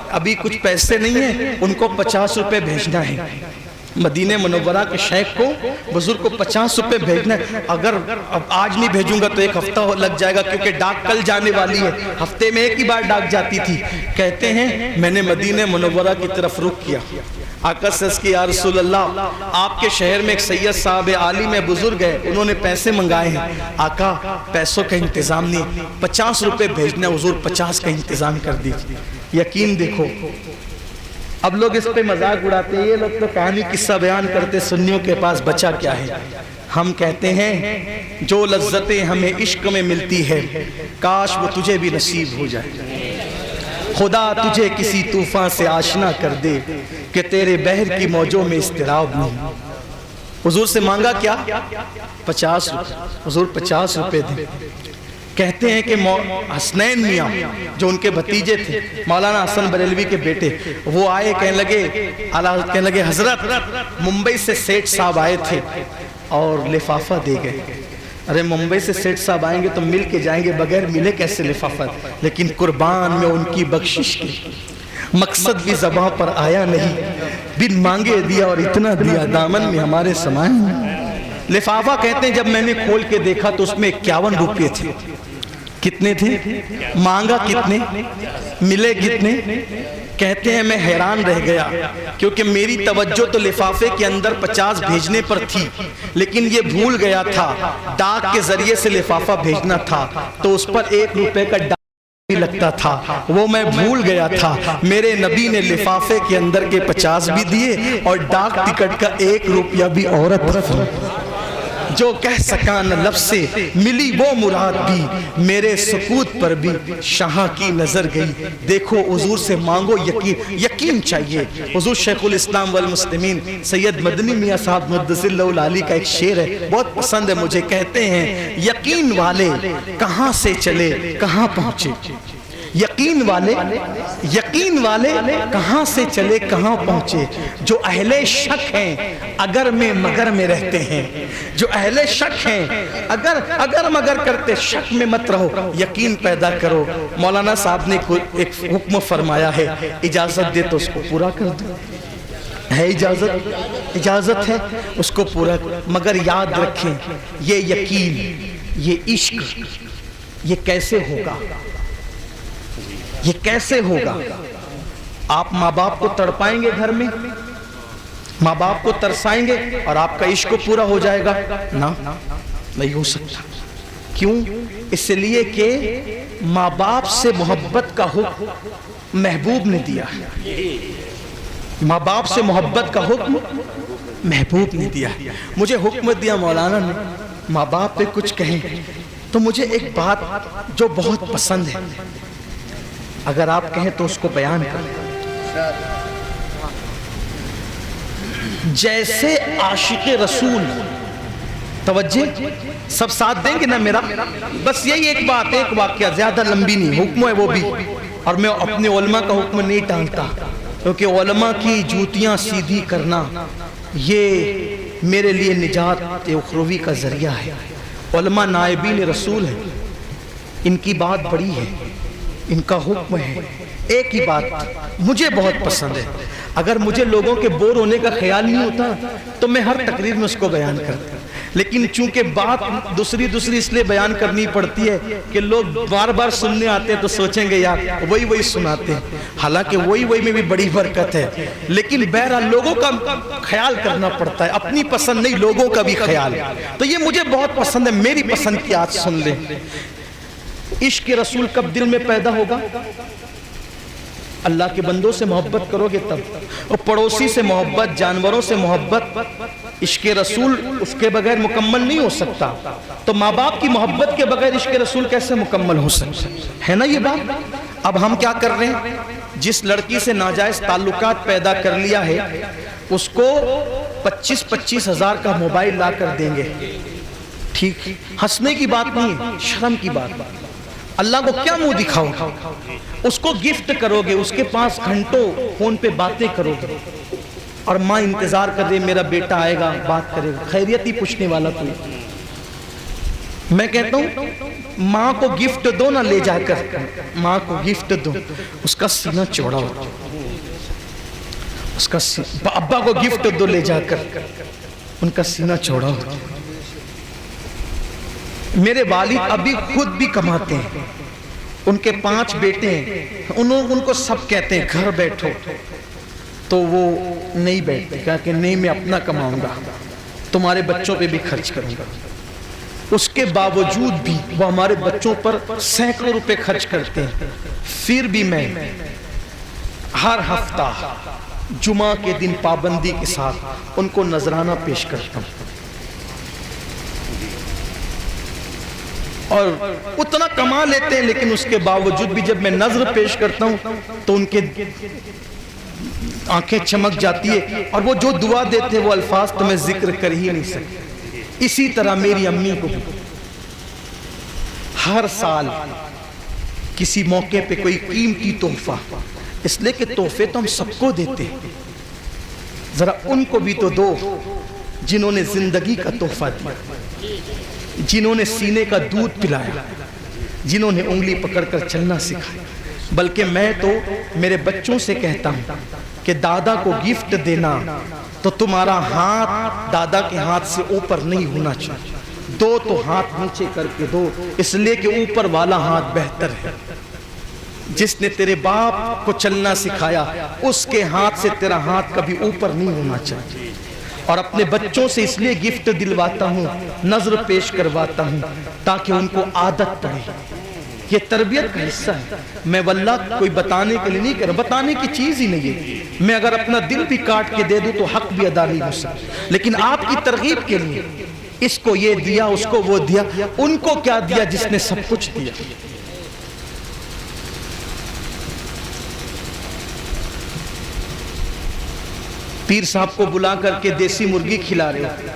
ابھی کچھ پیسے نہیں ہیں، ان کو 50 روپے بھیجنا ہے۔ مدینہ منورہ کے شیخ کو، بزرگ کو 50 روپے بھیجنا ہے۔ اگر اب آج نہیں بھیجوں گا تو ایک ہفتہ لگ جائے گا، کیونکہ ڈاک کل جانے والی ہے، ہفتے میں ایک ہی بار ڈاک جاتی تھی۔ کہتے ہیں میں نے مدینہ منورہ کی طرف رخ کیا، آقا سے عرض کی یا رسول اللہ آپ کے شہر میں ایک سید صاحب عالم بزرگ ہے، انہوں نے پیسے منگائے ہیں، آقا پیسوں کا انتظام نہیں، 50 روپے بھیجنا، حضور 50 کا انتظام کر دیجئے۔ یقین دیکھو، اب لوگ اس پہ مذاق اڑاتے ہیں، یہ لوگ تو کہانی قصہ بیان کرتے، سنیوں کے پاس بچا کیا ہے۔ ہم کہتے ہیں جو لذتیں ہمیں عشق میں ملتی ہے کاش وہ تجھے بھی نصیب ہو جائے، خدا تجھے کسی طوفان سے آشنا کر دے کہ تیرے بحر کی موجوں میں اضطراب نہیں۔ حضور سے مانگا کیا؟ 50 روپے، حضور 50 روپے دیں۔ کہتے ہیں کہ حسنین میاں جو ان کے بھتیجے تھے، مولانا حسن بریلوی کے بیٹے، وہ آئے، کہنے لگے حضرت ممبئی سے سیٹھ صاحب آئے تھے اور لفافہ دے گئے۔ ارے ممبئی سے سیٹھ صاحب آئیں گے تو مل کے جائیں گے، بغیر ملے کیسے لفافہ؟ لیکن قربان میں ان کی بخشش کی، مقصد بھی زباں پر آیا نہیں، بن مانگے دیا اور اتنا دیا، دامن میں ہمارے سمائے۔ لفافہ کہتے ہیں جب میں نے کھول کے دیکھا تو اس میں 51 روپے تھے، کتنے تھے؟ مانگا کتنے؟ ملے کتنے؟ کہتے ہیں میں حیران رہ گیا کیونکہ میری توجہ تو لفافے کے اندر 50 بھیجنے پر تھی، لیکن یہ بھول گیا تھا ڈاک کے ذریعے سے لفافہ بھیجنا تھا تو اس پر 1 روپے کا ڈاک بھی لگتا تھا، وہ میں بھول گیا تھا۔ میرے نبی نے لفافے کے اندر کے 50 بھی دیے اور ڈاک ٹکٹ کا 1 روپیہ بھی عورت پر۔ جو کہہ سکا نہ لب سے ملی وہ مراد بھی، میرے سکوت پر بھی شاہ کی نظر گئی۔ دیکھو حضور سے مانگو یقین، یقین چاہیے۔ حضور شیخ الاسلام والمسلمین سید مدنی میاں صاحب مقدس اللہ العالی کا ایک شعر ہے، بہت پسند ہے مجھے، کہتے ہیں یقین والے کہاں سے چلے کہاں پہنچے، یقین والے کہاں سے چلے کہاں پہنچے، جو اہل شک ہیں اگر میں مگر میں رہتے ہیں، جو اہل شک ہیں اگر مگر کرتے، شک میں مت رہو، یقین پیدا کرو۔ مولانا صاحب نے ایک حکم فرمایا ہے، اجازت دے تو اس کو پورا کر دو، ہے اجازت ہے اس کو پورا کر، مگر یاد رکھیں یہ یقین، یہ عشق، یہ کیسے ہوگا، یہ کیسے ہوگا؟ آپ ماں باپ کو تڑپائیں گے گھر میں، ماں باپ کو ترسائیں گے اور آپ کا عشق پورا ہو جائے گا؟ نا، نہیں ہو سکتا۔ کیوں؟ اس لیے کہ ماں باپ سے محبت کا حکم محبوب نے دیا ہے، ماں باپ سے محبت کا حکم محبوب نے دیا ہے۔ مجھے حکم دیا مولانا نے ماں باپ پہ کچھ کہیں تو مجھے ایک بات جو بہت پسند ہے، اگر آپ کہیں تو اس کو بیان کریں۔ جیسے عاشق رسول، توجہ سب ساتھ دیں گے نا میرا؟ بس یہی ایک بات، ایک واقعہ، زیادہ لمبی نہیں، حکم ہے وہ بھی، اور میں اپنے علماء کا حکم نہیں ٹالتا کیونکہ علماء کی جوتیاں سیدھی کرنا یہ میرے لیے نجات اخروی کا ذریعہ ہے۔ علماء نائبین رسول ہیں، ان کی بات بڑی ہے، ان کا حکم ہے۔ ایک ہی بات مجھے بہت پسند ہے، اگر مجھے لوگوں کے بور ہونے کا خیال نہیں ہوتا تو میں ہر تقریر میں اس کو بیان کرتا، لیکن چونکہ بات دوسری اس لیے بیان کرنی پڑتی ہے کہ لوگ بار بار سننے آتے ہیں تو سوچیں گے یار وہی سناتے ہیں، حالانکہ وہی میں بھی بڑی برکت ہے، لیکن بہرحال لوگوں کا خیال کرنا پڑتا ہے، اپنی پسند نہیں، لوگوں کا بھی خیال۔ تو یہ مجھے بہت پسند ہے، میری پسند کی آج سن لیں۔ عشق رسول کب دل میں پیدا ہوگا؟ اللہ کے بندوں سے محبت کرو گے تب، اور پڑوسی سے محبت، جانوروں سے محبت، عشق رسول اس کے بغیر مکمل نہیں ہو سکتا۔ تو ماں باپ کی محبت کے بغیر عشق رسول کیسے مکمل ہو سکتا ہے نا یہ بات؟ اب ہم کیا کر رہے ہیں؟ جس لڑکی سے ناجائز تعلقات پیدا کر لیا ہے اس کو 25 ہزار کا موبائل لا کر دیں گے، ٹھیک، ہنسنے کی بات نہیں ہے، شرم کی بات۔ اللہ کو کیا منہ دکھاؤ؟ اس کو گفٹ کرو گے، اس کے پاس گھنٹوں فون پہ باتیں کرو گے، اور ماں انتظار کر رہی میرا بیٹا آئے گا بات کرے گا، خیریت ہی پوچھنے والا کوئی۔ میں کہتا ہوں ماں کو گفٹ دو نہ، لے جا کر ماں کو گفٹ دو، اس کا سینہ چوڑا ہو، اس کا ابا کو گفٹ دو لے جا کر، ان کا سینہ چوڑا ہو۔ میرے والد ابھی خود بھی کماتے ہیں، ان کے 5 بیٹے ہیں، ان کو سب کہتے ہیں گھر بیٹھو، تو وہ نہیں بیٹھتے، کہا کہ نہیں میں اپنا کماؤں گا، تمہارے بچوں پہ بھی خرچ کروں گا۔ اس کے باوجود بھی وہ ہمارے بچوں پر سینکڑوں روپے خرچ کرتے ہیں، پھر بھی میں ہر ہفتہ جمعہ کے دن پابندی کے ساتھ ان کو نذرانہ پیش کرتا ہوں، اور اتنا کما لیتے ہیں، لیکن اس کے باوجود بھی جب میں نظر پیش کرتا ہوں تو ان کے آنکھیں چمک جاتی ہے، اور وہ جو دعا دیتے ہیں وہ الفاظ تو میں ذکر کر ہی نہیں سکتا۔ اسی طرح میری امی کو ہر سال کسی موقع پہ کوئی قیمتی تحفہ، اس لیے کہ تحفے تو ہم سب کو دیتے ہیں، ذرا ان کو بھی تو دو جنہوں نے زندگی کا تحفہ دیا، جنہوں نے سینے کا دودھ پلایا، جنہوں نے انگلی پکڑ کر چلنا سکھایا۔ بلکہ میں تو میرے بچوں سے کہتا ہوں کہ دادا کو گفٹ دینا تو تمہارا ہاتھ دادا کے ہاتھ سے اوپر نہیں ہونا چاہیے، دو تو ہاتھ نیچے کر کے دو، اس لیے کہ اوپر والا ہاتھ بہتر ہے۔ جس نے تیرے باپ کو چلنا سکھایا اس کے ہاتھ سے تیرا ہاتھ کبھی اوپر نہیں ہونا چاہیے۔ اور اپنے بچوں سے اس لیے گفٹ دلواتا ہوں، نظر پیش کرواتا ہوں تاکہ ان کو عادت پڑے۔ یہ تربیت کا حصہ ہے۔ میں واللہ کوئی بتانے کے لیے نہیں کر رہا، بتانے کی چیز ہی نہیں ہے۔ میں اگر اپنا دل بھی کاٹ کے دے دوں تو حق بھی ادا نہیں ہو سکتا، لیکن آپ کی ترغیب کے لیے اس کو یہ دیا، اس کو وہ دیا۔ ان کو کیا دیا جس نے سب کچھ دیا؟ پیر صاحب کو بلا کر کے دیسی مرغی کھلا رہے ہو،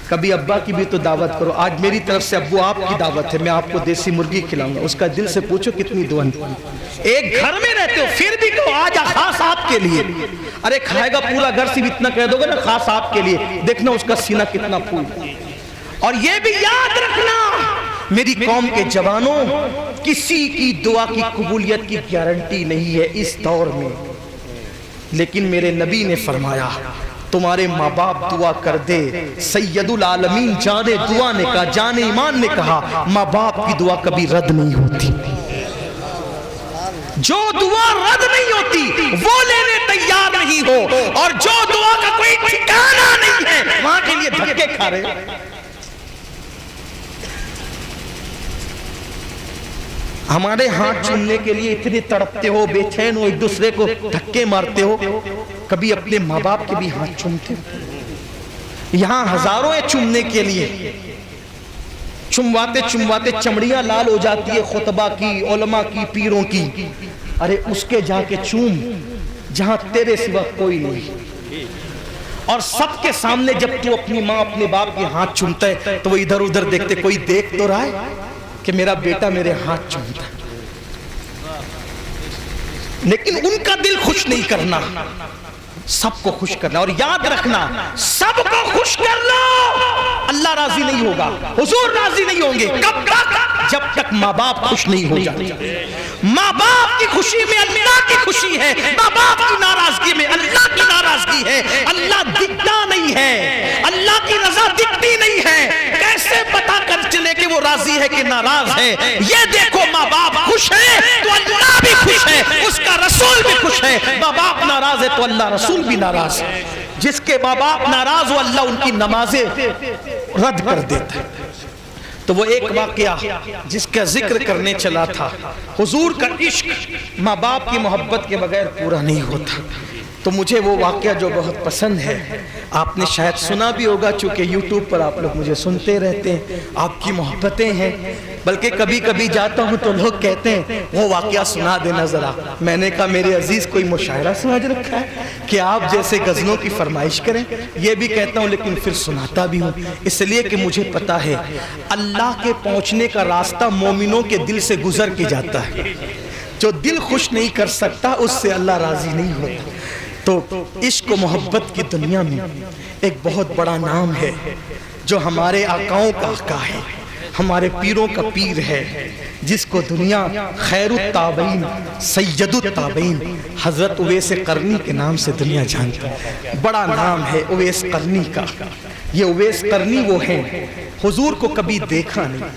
کبھی ابا کی بھی تو دعوت کرو۔ آج میری طرف سے ابو آپ کی دعوت ہے، میں آپ کو دیسی مرغی کھلاؤں گا۔ اس کا دل سے پوچھو کتنی دعا۔ ایک گھر میں رہتے ہو پھر بھی کہو آج خاص آپ کے لیے۔ ارے کھائے گا پورا گھر، صرف اتنا کہہ دو گے نا خاص آپ کے لیے، دیکھنا اس کا سینہ کتنا پھول۔ اور یہ بھی یاد رکھنا میری قوم کے جوانوں، کسی کی دعا کی قبولیت کی گارنٹی نہیں ہے اس دور میں، لیکن میرے نبی نے فرمایا تمہارے ماں باپ دعا کر دے۔ سید العالمین جان دعا نے کہا، جان ایمان نے کہا ماں باپ کی دعا کبھی رد نہیں ہوتی۔ جو دعا رد نہیں ہوتی وہ لینے تیار نہیں ہو، اور جو دعا کا کوئی ٹھکانہ نہیں ہے وہاں کے لیے دھکے کھا رہے۔ ہمارے ہاتھ چومنے کے لیے اتنے تڑپتے ہو، بے چین ہو، ایک دوسرے کو دھکے مارتے ہو، کبھی اپنے ماں باپ کے بھی ہاتھ چومتے ہو؟ یہاں ہزاروں ہیں چومنے کے لیے، چمواتے چمواتے چمڑیاں لال ہو جاتی ہے خطبہ کی، علماء کی، پیروں کی۔ ارے اس کے جا کے چوم جہاں تیرے سوا کوئی نہیں، اور سب کے سامنے جب تو اپنی ماں اپنے باپ کے ہاتھ چومتا ہے تو وہ ادھر ادھر دیکھتے، کوئی دیکھ تو رہا ہے کہ میرا بیٹا میرے ہاتھ چومتا ہے، لیکن ان کا دل خوش نہیں کرنا، سب کو خوش کرنا۔ اور یاد رکھنا سب کو خوش کر لو، اللہ راضی نہیں ہوگا، حضور راضی نہیں ہوں گے۔ کب تک؟ جب تک ماں باپ خوش نہیں ہو جاتے۔ ماں باپ کی خوشی میں اللہ کی خوشی ہے، ماں باپ کی ناراضگی میں اللہ کی ناراضگی ہے۔ اللہ دکھتا نہیں ہے، اللہ کی رضا دکھتی نہیں ہے، کیسے پتا کر چلے کہ وہ راضی ہے کہ ناراض ہے؟ یہ دیکھو ماں باپ خوش ہے تو اللہ بھی خوش ہے، اس کا رسول بھی خوش ہے۔ ماں باپ ناراض ہے تو اللہ رسول بھی ناراض ہے۔ جس کے ماں باپ ناراض ہو اللہ ان کی نمازیں رد کر دیتا ہے۔ تو وہ ایک واقعہ جس کا ذکر کرنے چلا تھا، حضور کا عشق ماں باپ کی محبت کے بغیر پورا نہیں ہوتا۔ تو مجھے وہ واقعہ جو بہت پسند ہے، آپ نے شاید سنا بھی ہوگا، چونکہ یوٹیوب پر آپ لوگ مجھے سنتے رہتے ہیں، آپ کی محبتیں ہیں، بلکہ کبھی کبھی جاتا ہوں تو لوگ کہتے ہیں وہ واقعہ سنا دینا ذرا۔ میں نے کہا میرے عزیز کوئی مشاعرہ سمجھ رکھا ہے کہ آپ جیسے غزلوں کی فرمائش کریں؟ یہ بھی کہتا ہوں لیکن پھر سناتا بھی ہوں، اس لیے کہ مجھے پتا ہے اللہ کے پہنچنے کا راستہ مومنوں کے دل سے گزر کے جاتا ہے۔ جو دل خوش نہیں کر سکتا اس سے اللہ راضی نہیں ہوتا۔ تو عشق و محبت کی دنیا میں ایک بہت بڑا نام ہے جو ہمارے آقاؤں کا آقا ہے، ہمارے پیروں کا پیر ہے، جس کو دنیا خیر التابعین سید التابعین حضرت اویس قرنی کے نام سے دنیا جانتی ہے۔ بڑا نام ہے اویس قرنی کا۔ یہ اویس قرنی وہ ہیں حضور کو کبھی دیکھا نہیں،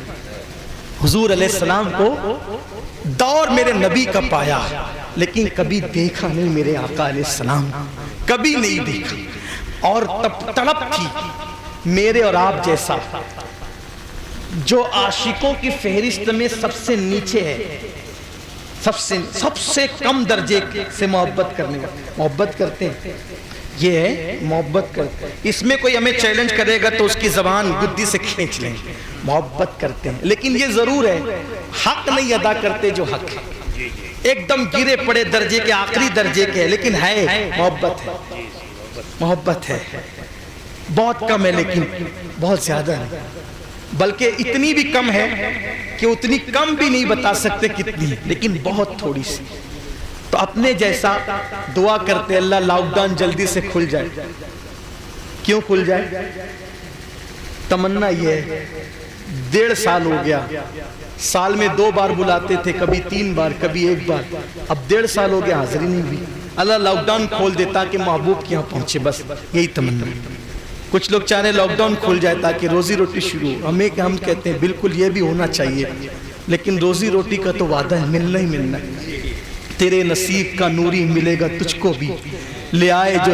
حضور علیہ السلام کو دور میرے نبی کا پایا لیکن کبھی دیکھا نہیں میرے آقا علیہ السلام، کبھی نہیں دیکھا۔ اور تڑپ تھی میرے اور آپ جیسا جو عاشقوں کی فہرست میں سب سے نیچے ہے، سب سے کم درجے سے محبت کرنے کا، محبت کرتے ہیں، یہ ہے محبت کرتے ہیں۔ اس میں کوئی ہمیں چیلنج کرے گا تو اس کی زبان گدی سے کھینچ لیں، محبت کرتے ہیں، لیکن یہ ضرور ہے حق نہیں ادا کرتے جو حق ہے، ایک دم گرے پڑے درجے کے، آخری درجے کے، لیکن ہے محبت ہے، محبت ہے، بہت کم ہے لیکن بہت زیادہ ہے، بلکہ اتنی بھی کم ہے کہ اتنی کم بھی نہیں بتا سکتے کتنی، لیکن بہت تھوڑی سی۔ تو اپنے جیسا دعا کرتے اللہ لاک ڈاؤن جلدی سے کھل جائے۔ کیوں کھل جائے؟ تمنا یہ ہے 1.5 سال ہو گیا، سال میں 2 بار بلاتے تھے، کبھی 3 بار، کبھی 1 بار، اب 1.5 سال ہو گیا حاضری نہیں ہوئی۔ اللہ لاک ڈاؤن کھول دے تاکہ محبوب کے یہاں پہنچے، بس یہی تمنا۔ کچھ لوگ چاہ رہے لاک ڈاؤن کھل جائے تاکہ روزی روٹی شروع ہو. ہم کہتے ہیں بالکل یہ بھی ہونا چاہیے، لیکن روزی روٹی کا تو وعدہ ہے، ملنا ہی ملنا ہے. تیرے نصیب کا نوری ملے گا تجھ کو بھی، لے آئے جو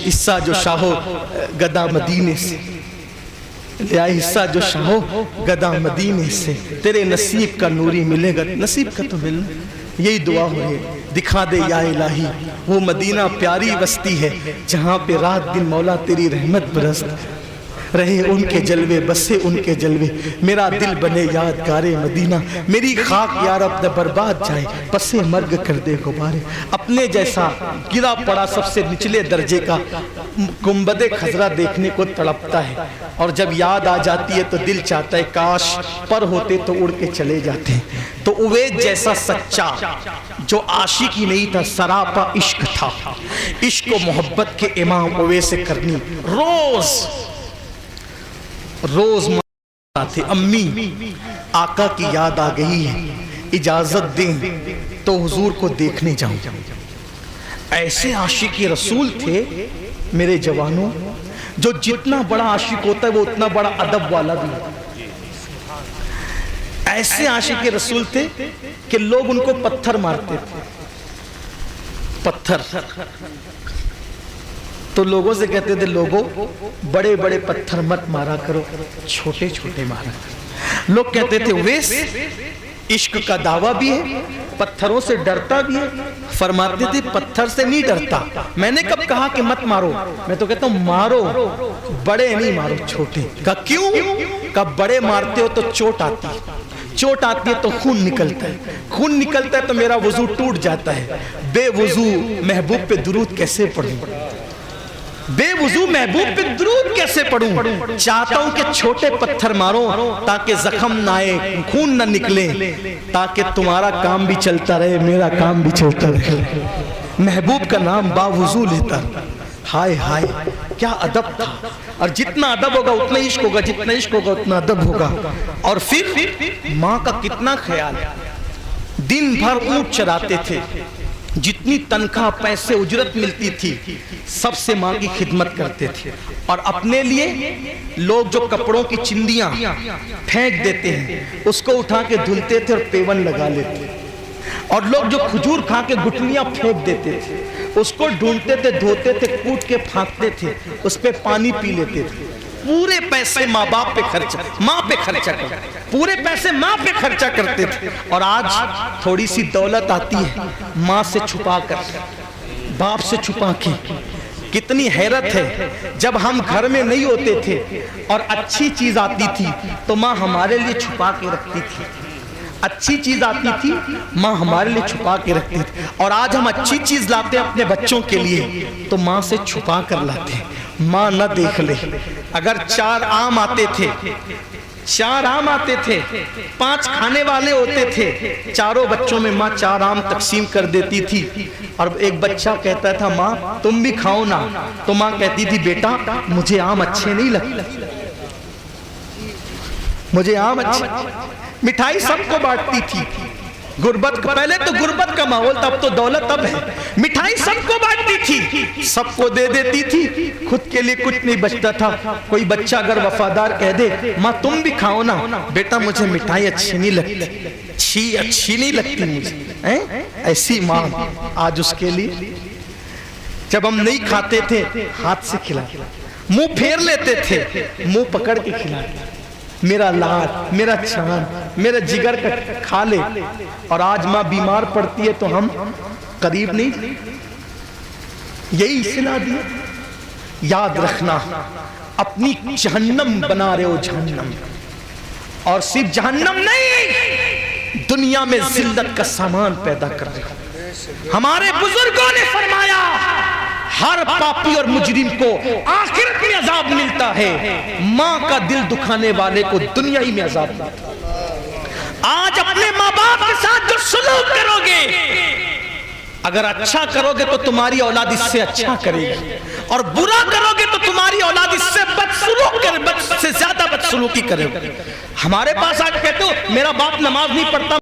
حصہ جو شاہو گدا مدینے سے، لے آئے حصہ جو شاہو گدا مدینے سے، تیرے نصیب کا نوری ملے گا. نصیب کا تو ملنا، یہی دعا ہو رہی ہے. دکھا دے یا الہی وہ مدینہ پیاری بستی ہے جہاں پہ رات دن مولا تیری رحمت برست رہے، ان کے جلوے بسے ان کے جلوے، میرا دل بنے یادگار مدینہ، میری خاک یا رب نہ برباد جائے، پسے مرگ کر دے غبارے. اپنے جیسا گرا پڑا سب سے نچلے درجے کا گنبد خضرا دیکھنے کو تڑپتا ہے، اور جب یاد آ جاتی ہے تو دل چاہتا ہے کاش پر ہوتے تو اڑ کے چلے جاتے. تو اویس جیسا سچا جو عاشق ہی نہیں تھا، سراپا عشق تھا، عشق و محبت کے امام اویس کرنی روز تھے. امی آقا کی یاد آ گئی ہے، اجازت دیں تو حضور کو دیکھنے جاؤں. ایسے عاشق رسول تھے میرے جوانوں، جو جتنا بڑا عاشق ہوتا ہے وہ اتنا بڑا ادب والا بھی ہے. ایسے عاشق رسول تھے کہ لوگ ان کو پتھر مارتے تھے. پتھر تو لوگوں سے کہتے تھے لوگوں بڑے بڑے پتھر مت مارا کرو، چھوٹے چھوٹے مارا کرو. لوگ کہتے تھے اویس عشق کا دعویٰ بھی ہے، پتھروں سے ڈرتا بھی ہے. فرماتے تھے پتھر سے نہیں ڈرتا. میں نے کب کہا کہ مت مارو؟ میں تو کہتا ہوں مارو، بڑے نہیں مارو، چھوٹے. کہا کیوں؟ کہا بڑے مارتے ہو تو چوٹ آتی ہے، چوٹ آتی ہے تو خون نکلتا ہے، خون نکلتا ہے تو میرا وضو ٹوٹ جاتا ہے. بے وضو محبوب پہ درود کیسے پڑھوں؟ بے وضو محبوب پہ درود کیسے پڑھوں؟ چاہتا ہوں کہ چھوٹے پتھر مارو تاکہ زخم نہ آئے، خون نہ نکلے، تاکہ تمہارا کام بھی چلتا رہے، میرا کام بھی چلتا رہے. محبوب کا نام با وضو لیتا. ہائے ہائے کیا ادب تھا. اور جتنا ادب ہوگا اتنا عشق ہوگا، جتنا عشق ہوگا اتنا ادب ہوگا. اور پھر ماں کا کتنا خیال. دن بھر اونٹ چراتے تھے، جتنی تنخواہ پیسے اجرت ملتی تھی سب سے ماں کی خدمت کرتے تھے. اور اپنے لیے لوگ جو کپڑوں کی چندیاں پھینک دیتے ہیں اس کو اٹھا کے دھلتے تھے اور پیون لگا لیتے. اور لوگ جو کھجور کھا کے گٹلیاں پھینک دیتے تھے اس کو ڈھونڈتے تھے، دھوتے تھے، کوٹ کے پھانکتے تھے، اس پہ پانی پی لیتے تھے. پورے پیسے ماں باپ پہ خرچہ، ماں پہ خرچہ کرتے، پورے پیسے ماں پہ خرچہ کرتے تھے. اور آج تھوڑی سی دولت آتی ہے ماں سے چھپا کر، باپ سے چھپا کے. کتنی حیرت ہے جب ہم گھر میں نہیں ہوتے تھے اور اچھی چیز آتی تھی تو ماں ہمارے لیے چھپا کے رکھتی تھی. اچھی چیز آتی تھی ماں ہمارے لیے چھپا کے رکھتی تھی. اور آج ہم اچھی چیز لاتے ہیں اپنے بچوں کے لیے تو ماں سے چھپا کر لاتے ہیں، ماں نہ دیکھ لے. اگر 4 آم آتے تھے، 4 آم آتے تھے، 5 کھانے والے ہوتے تھے، چاروں بچوں میں ماں 4 آم تقسیم کر دیتی تھی. اور ایک بچہ کہتا تھا ماں تم بھی کھاؤ نا، تو ماں کہتی تھی بیٹا مجھے آم اچھے نہیں لگتے، مجھے آم اچھے. مٹھائی سب کو بانٹتی تھی. غربت کا پہلے تو غربت کا ماحول تھا، اب تو دولت اب ہے. مٹھائی سب کو بانٹتی تھی، سب کو دے دیتی تھی، خود کے لیے کچھ نہیں بچتا تھا. کوئی بچہ اگر وفادار کہہ دے ماں تم بھی کھاؤ نا، بیٹا مجھے مٹھائی اچھی نہیں لگتی، اچھی نہیں لگتی مجھے. ایسی ماں آج اس کے لیے جب ہم نہیں کھاتے تھے ہاتھ سے کھلا، منہ پھیر لیتے تھے، منہ پکڑ کے کھلا، میرا لال، میرا چاند، میرا جگر کا کھا لے. اور آج ماں بیمار پڑتی ہے تو ہم قریب نہیں. یہی صلہ دی. یاد رکھنا اپنی جہنم بنا رہے ہو جہنم، اور صرف جہنم نہیں دنیا میں ذلت کا سامان پیدا کر رہے ہو. ہمارے بزرگوں نے فرمایا ہر پاپی اور مجرم کو آخرت میں عذاب ملتا ہے، ماں کا دل دکھانے والے کو دنیا ہی میں عذاب ملتا ہے. آج اپنے ماں باپ کے ساتھ جو سلوک کرو گے، اگر اچھا کرو گے تو تمہاری اولاد اس سے اچھا کرے گی، اور برا کرو گے تو تمہاری اولاد اس سے بد سے زیادہ بدسلوکی کرے گی. ہمارے پاس آج کہتے ہو میرا باپ نماز نہیں پڑھتا،